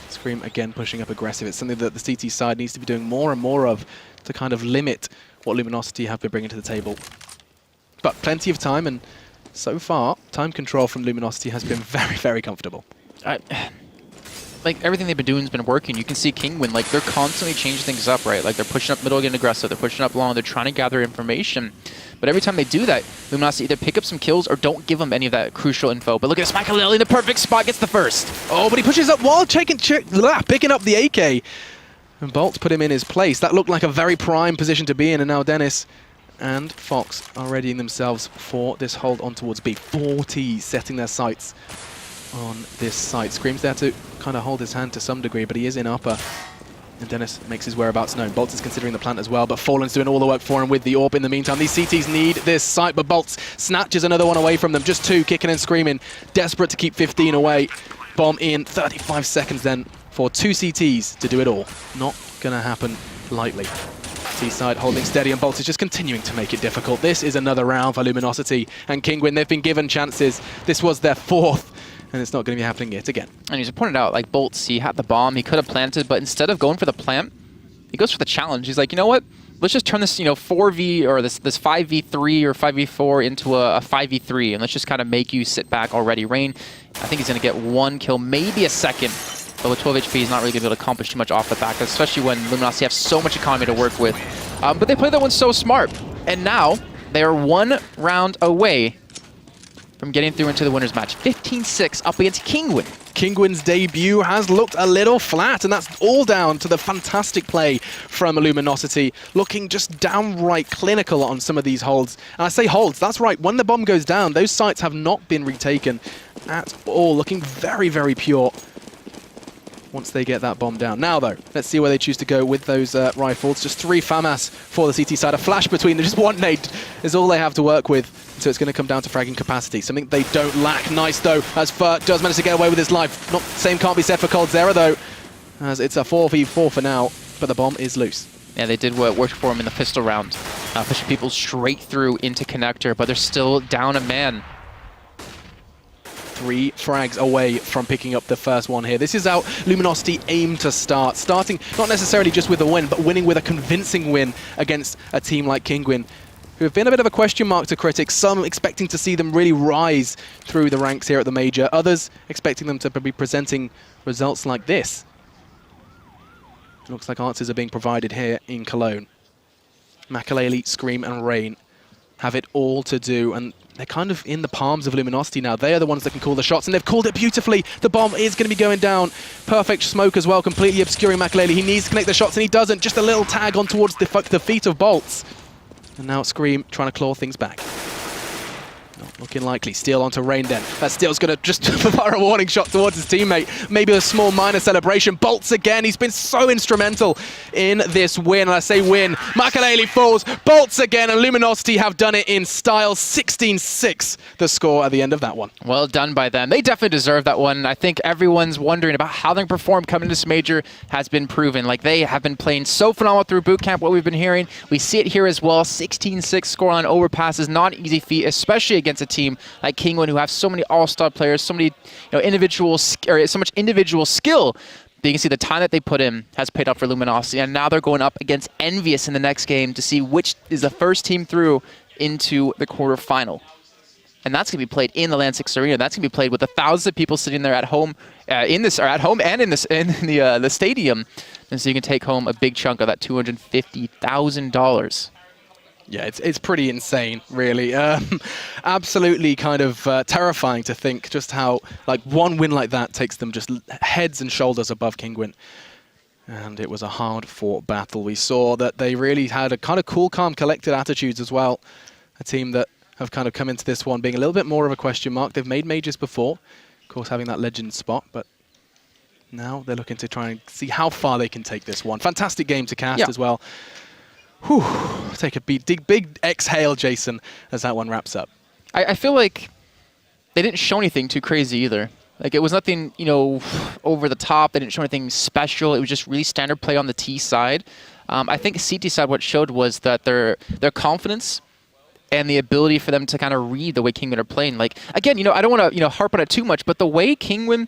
Scream again pushing up aggressive. It's something that the CT side needs to be doing more and more of to kind of limit what Luminosity have been bringing to the table. But plenty of time, and so far, time control from Luminosity has been very, very comfortable.
Like, everything they've been doing has been working. You can see Kinguin, like, they're constantly changing things up, right? Like, they're pushing up middle, getting aggressive. They're pushing up long. They're trying to gather information. But every time they do that, Luminosity either pick up some kills or don't give them any of that crucial info. But look at this, Michaelelli in the perfect spot, gets the first.
Oh, but he pushes up while picking up the AK. And Bolt put him in his place. That looked like a very prime position to be in, and now Dennis and Fox are readying themselves for this hold on towards B. 40 setting their sights on this site. Scream's there to kind of hold his hand to some degree, but he is in upper. And Dennis makes his whereabouts known. Bolts is considering the plant as well, but Fallen's doing all the work for him with the AWP in the meantime. These CTs need this site, but Bolts snatches another one away from them. Just 2, kicking and screaming. Desperate to keep 15 away. Bomb in 35 seconds then for 2 CTs to do it all. Not going to happen lightly. T-side holding steady, and Bolts is just continuing to make it difficult. This is another round for Luminosity and Kinguin. They've been given chances. This was their 4th. And it's not going to be happening yet again.
And he's pointed out, like, Bolts, he had the bomb, he could have planted, but instead of going for the plant, he goes for the challenge. He's like, you know what? Let's just turn this, 4v or this 5v3 or 5v4 into a 5v3, and let's just kind of make you sit back already. Rain, I think he's going to get 1 kill, maybe a second. But with 12 HP, he's not really going to be able to accomplish too much off the back, especially when Luminosity have so much economy to work with. But they played that one so smart. And now they are 1 round away from getting through into the winner's match. 15-6 up against Kinguin.
Kinguin's debut has looked a little flat, and that's all down to the fantastic play from Luminosity, looking just downright clinical on some of these holds. And I say holds, that's right, when the bomb goes down, those sites have not been retaken at all, looking very, very pure once they get that bomb down. Now, though, let's see where they choose to go with those rifles. Just 3 FAMAS for the CT side. A flash between them. Just 1 nade is all they have to work with. So it's going to come down to fragging capacity. Something they don't lack. Nice, though, as Furt does manage to get away with his life. Not same can't be said for coldzera, though, as it's a 4v4 for now. But the bomb is loose.
Yeah, they did what worked for him in the pistol round. Pushing people straight through into connector, but they're still down a man.
3 frags away from picking up the first one here. This is how Luminosity aim to start. Starting not necessarily just with a win, but winning with a convincing win against a team like Kinguin, who have been a bit of a question mark to critics. Some expecting to see them really rise through the ranks here at the Major. Others expecting them to be presenting results like this. It looks like answers are being provided here in Cologne. Makalele, Scream, and Rain have it all to do, and they're kind of in the palms of Luminosity now. They are the ones that can call the shots, and they've called it beautifully. The bomb is going to be going down. Perfect smoke as well, completely obscuring Makalele. He needs to connect the shots, and he doesn't. Just a little tag on towards the feet of Bolts. And now Scream trying to claw things back. Not looking likely. Steal onto Rain then. That Steel's going to just fire a warning shot towards his teammate. Maybe a small minor celebration. Bolts again. He's been so instrumental in this win. And I say win. Makalele falls. Bolts again. And Luminosity have done it in style. 16-6 the score at the end of that one.
Well done by them. They definitely deserve that one. I think everyone's wondering about how they perform coming to this major has been proven. Like, they have been playing so phenomenal through boot camp, what we've been hearing. We see it here as well. 16-6 score on Overpass is not an easy feat, especially against a team like Kinguin, who have so many all-star players, so many so much individual skill. But you can see the time that they put in has paid off for Luminosity, and now they're going up against Envious in the next game to see which is the first team through into the quarterfinal. And that's going to be played in the Sexto Arena. That's going to be played with 1,000 people sitting there at home, in the stadium, and so you can take home a big chunk of that $250,000.
Yeah, it's pretty insane, really. Absolutely kind of terrifying to think just how, like, one win like that takes them just heads and shoulders above Kinguin. And it was a hard-fought battle. We saw that they really had a kind of cool, calm, collected attitudes as well. A team that have kind of come into this one being a little bit more of a question mark. They've made majors before, of course, having that legend spot, but now they're looking to try and see how far they can take this one. Fantastic game to cast as well. Whew, take a big exhale, Jason, as that one wraps up.
I feel like they didn't show anything too crazy either. Like, it was nothing, you know, over the top. They didn't show anything special. It was just really standard play on the T side. I think CT side, what showed was that their confidence and the ability for them to kind of read the way Kinguin are playing. Like, again, you know, I don't want to, you know, harp on it too much, but the way Kinguin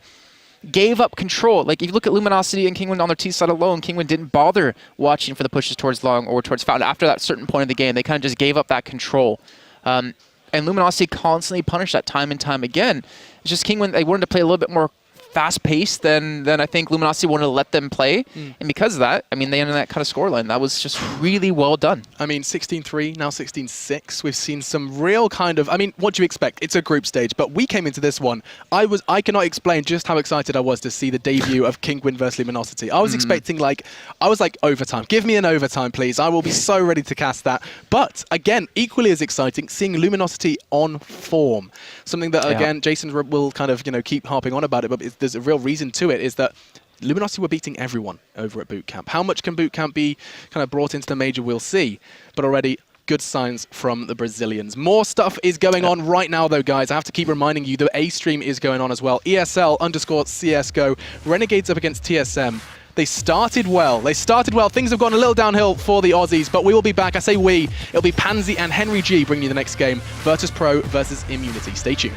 gave up control. Like, if you look at Luminosity and Kinguin on their T side alone, Kinguin didn't bother watching for the pushes towards long or towards fountain. After that certain point of the game, they kind of just gave up that control. And Luminosity constantly punished that time and time again. It's just Kinguin, they wanted to play a little bit more fast-paced than I think Luminosity wanted to let them play. And because of that, I mean, they ended that kind of scoreline. That was just really well done.
I mean, 16-3, now 16-6. We've seen some real kind of... I mean, what do you expect? It's a group stage, but we came into this one. I cannot explain just how excited I was to see the debut of Kinguin versus Luminosity. I was expecting, overtime. Give me an overtime, please. I will be so ready to cast that. But, again, equally as exciting, seeing Luminosity on form. Something that, again, Jason will kind of, you know, keep harping on about it, but there's a real reason to it, is that Luminosity were beating everyone over at boot camp. How much can boot camp be kind of brought into the major, we'll see. But already, good signs from the Brazilians. More stuff is going on right now, though, guys. I have to keep reminding you, the A stream is going on as well. ESL_CSGO. Renegades up against TSM. They started well. Things have gone a little downhill for the Aussies, but we will be back. I say we. It'll be Pansy and Henry G bringing you the next game. Virtus Pro versus Immunity. Stay tuned.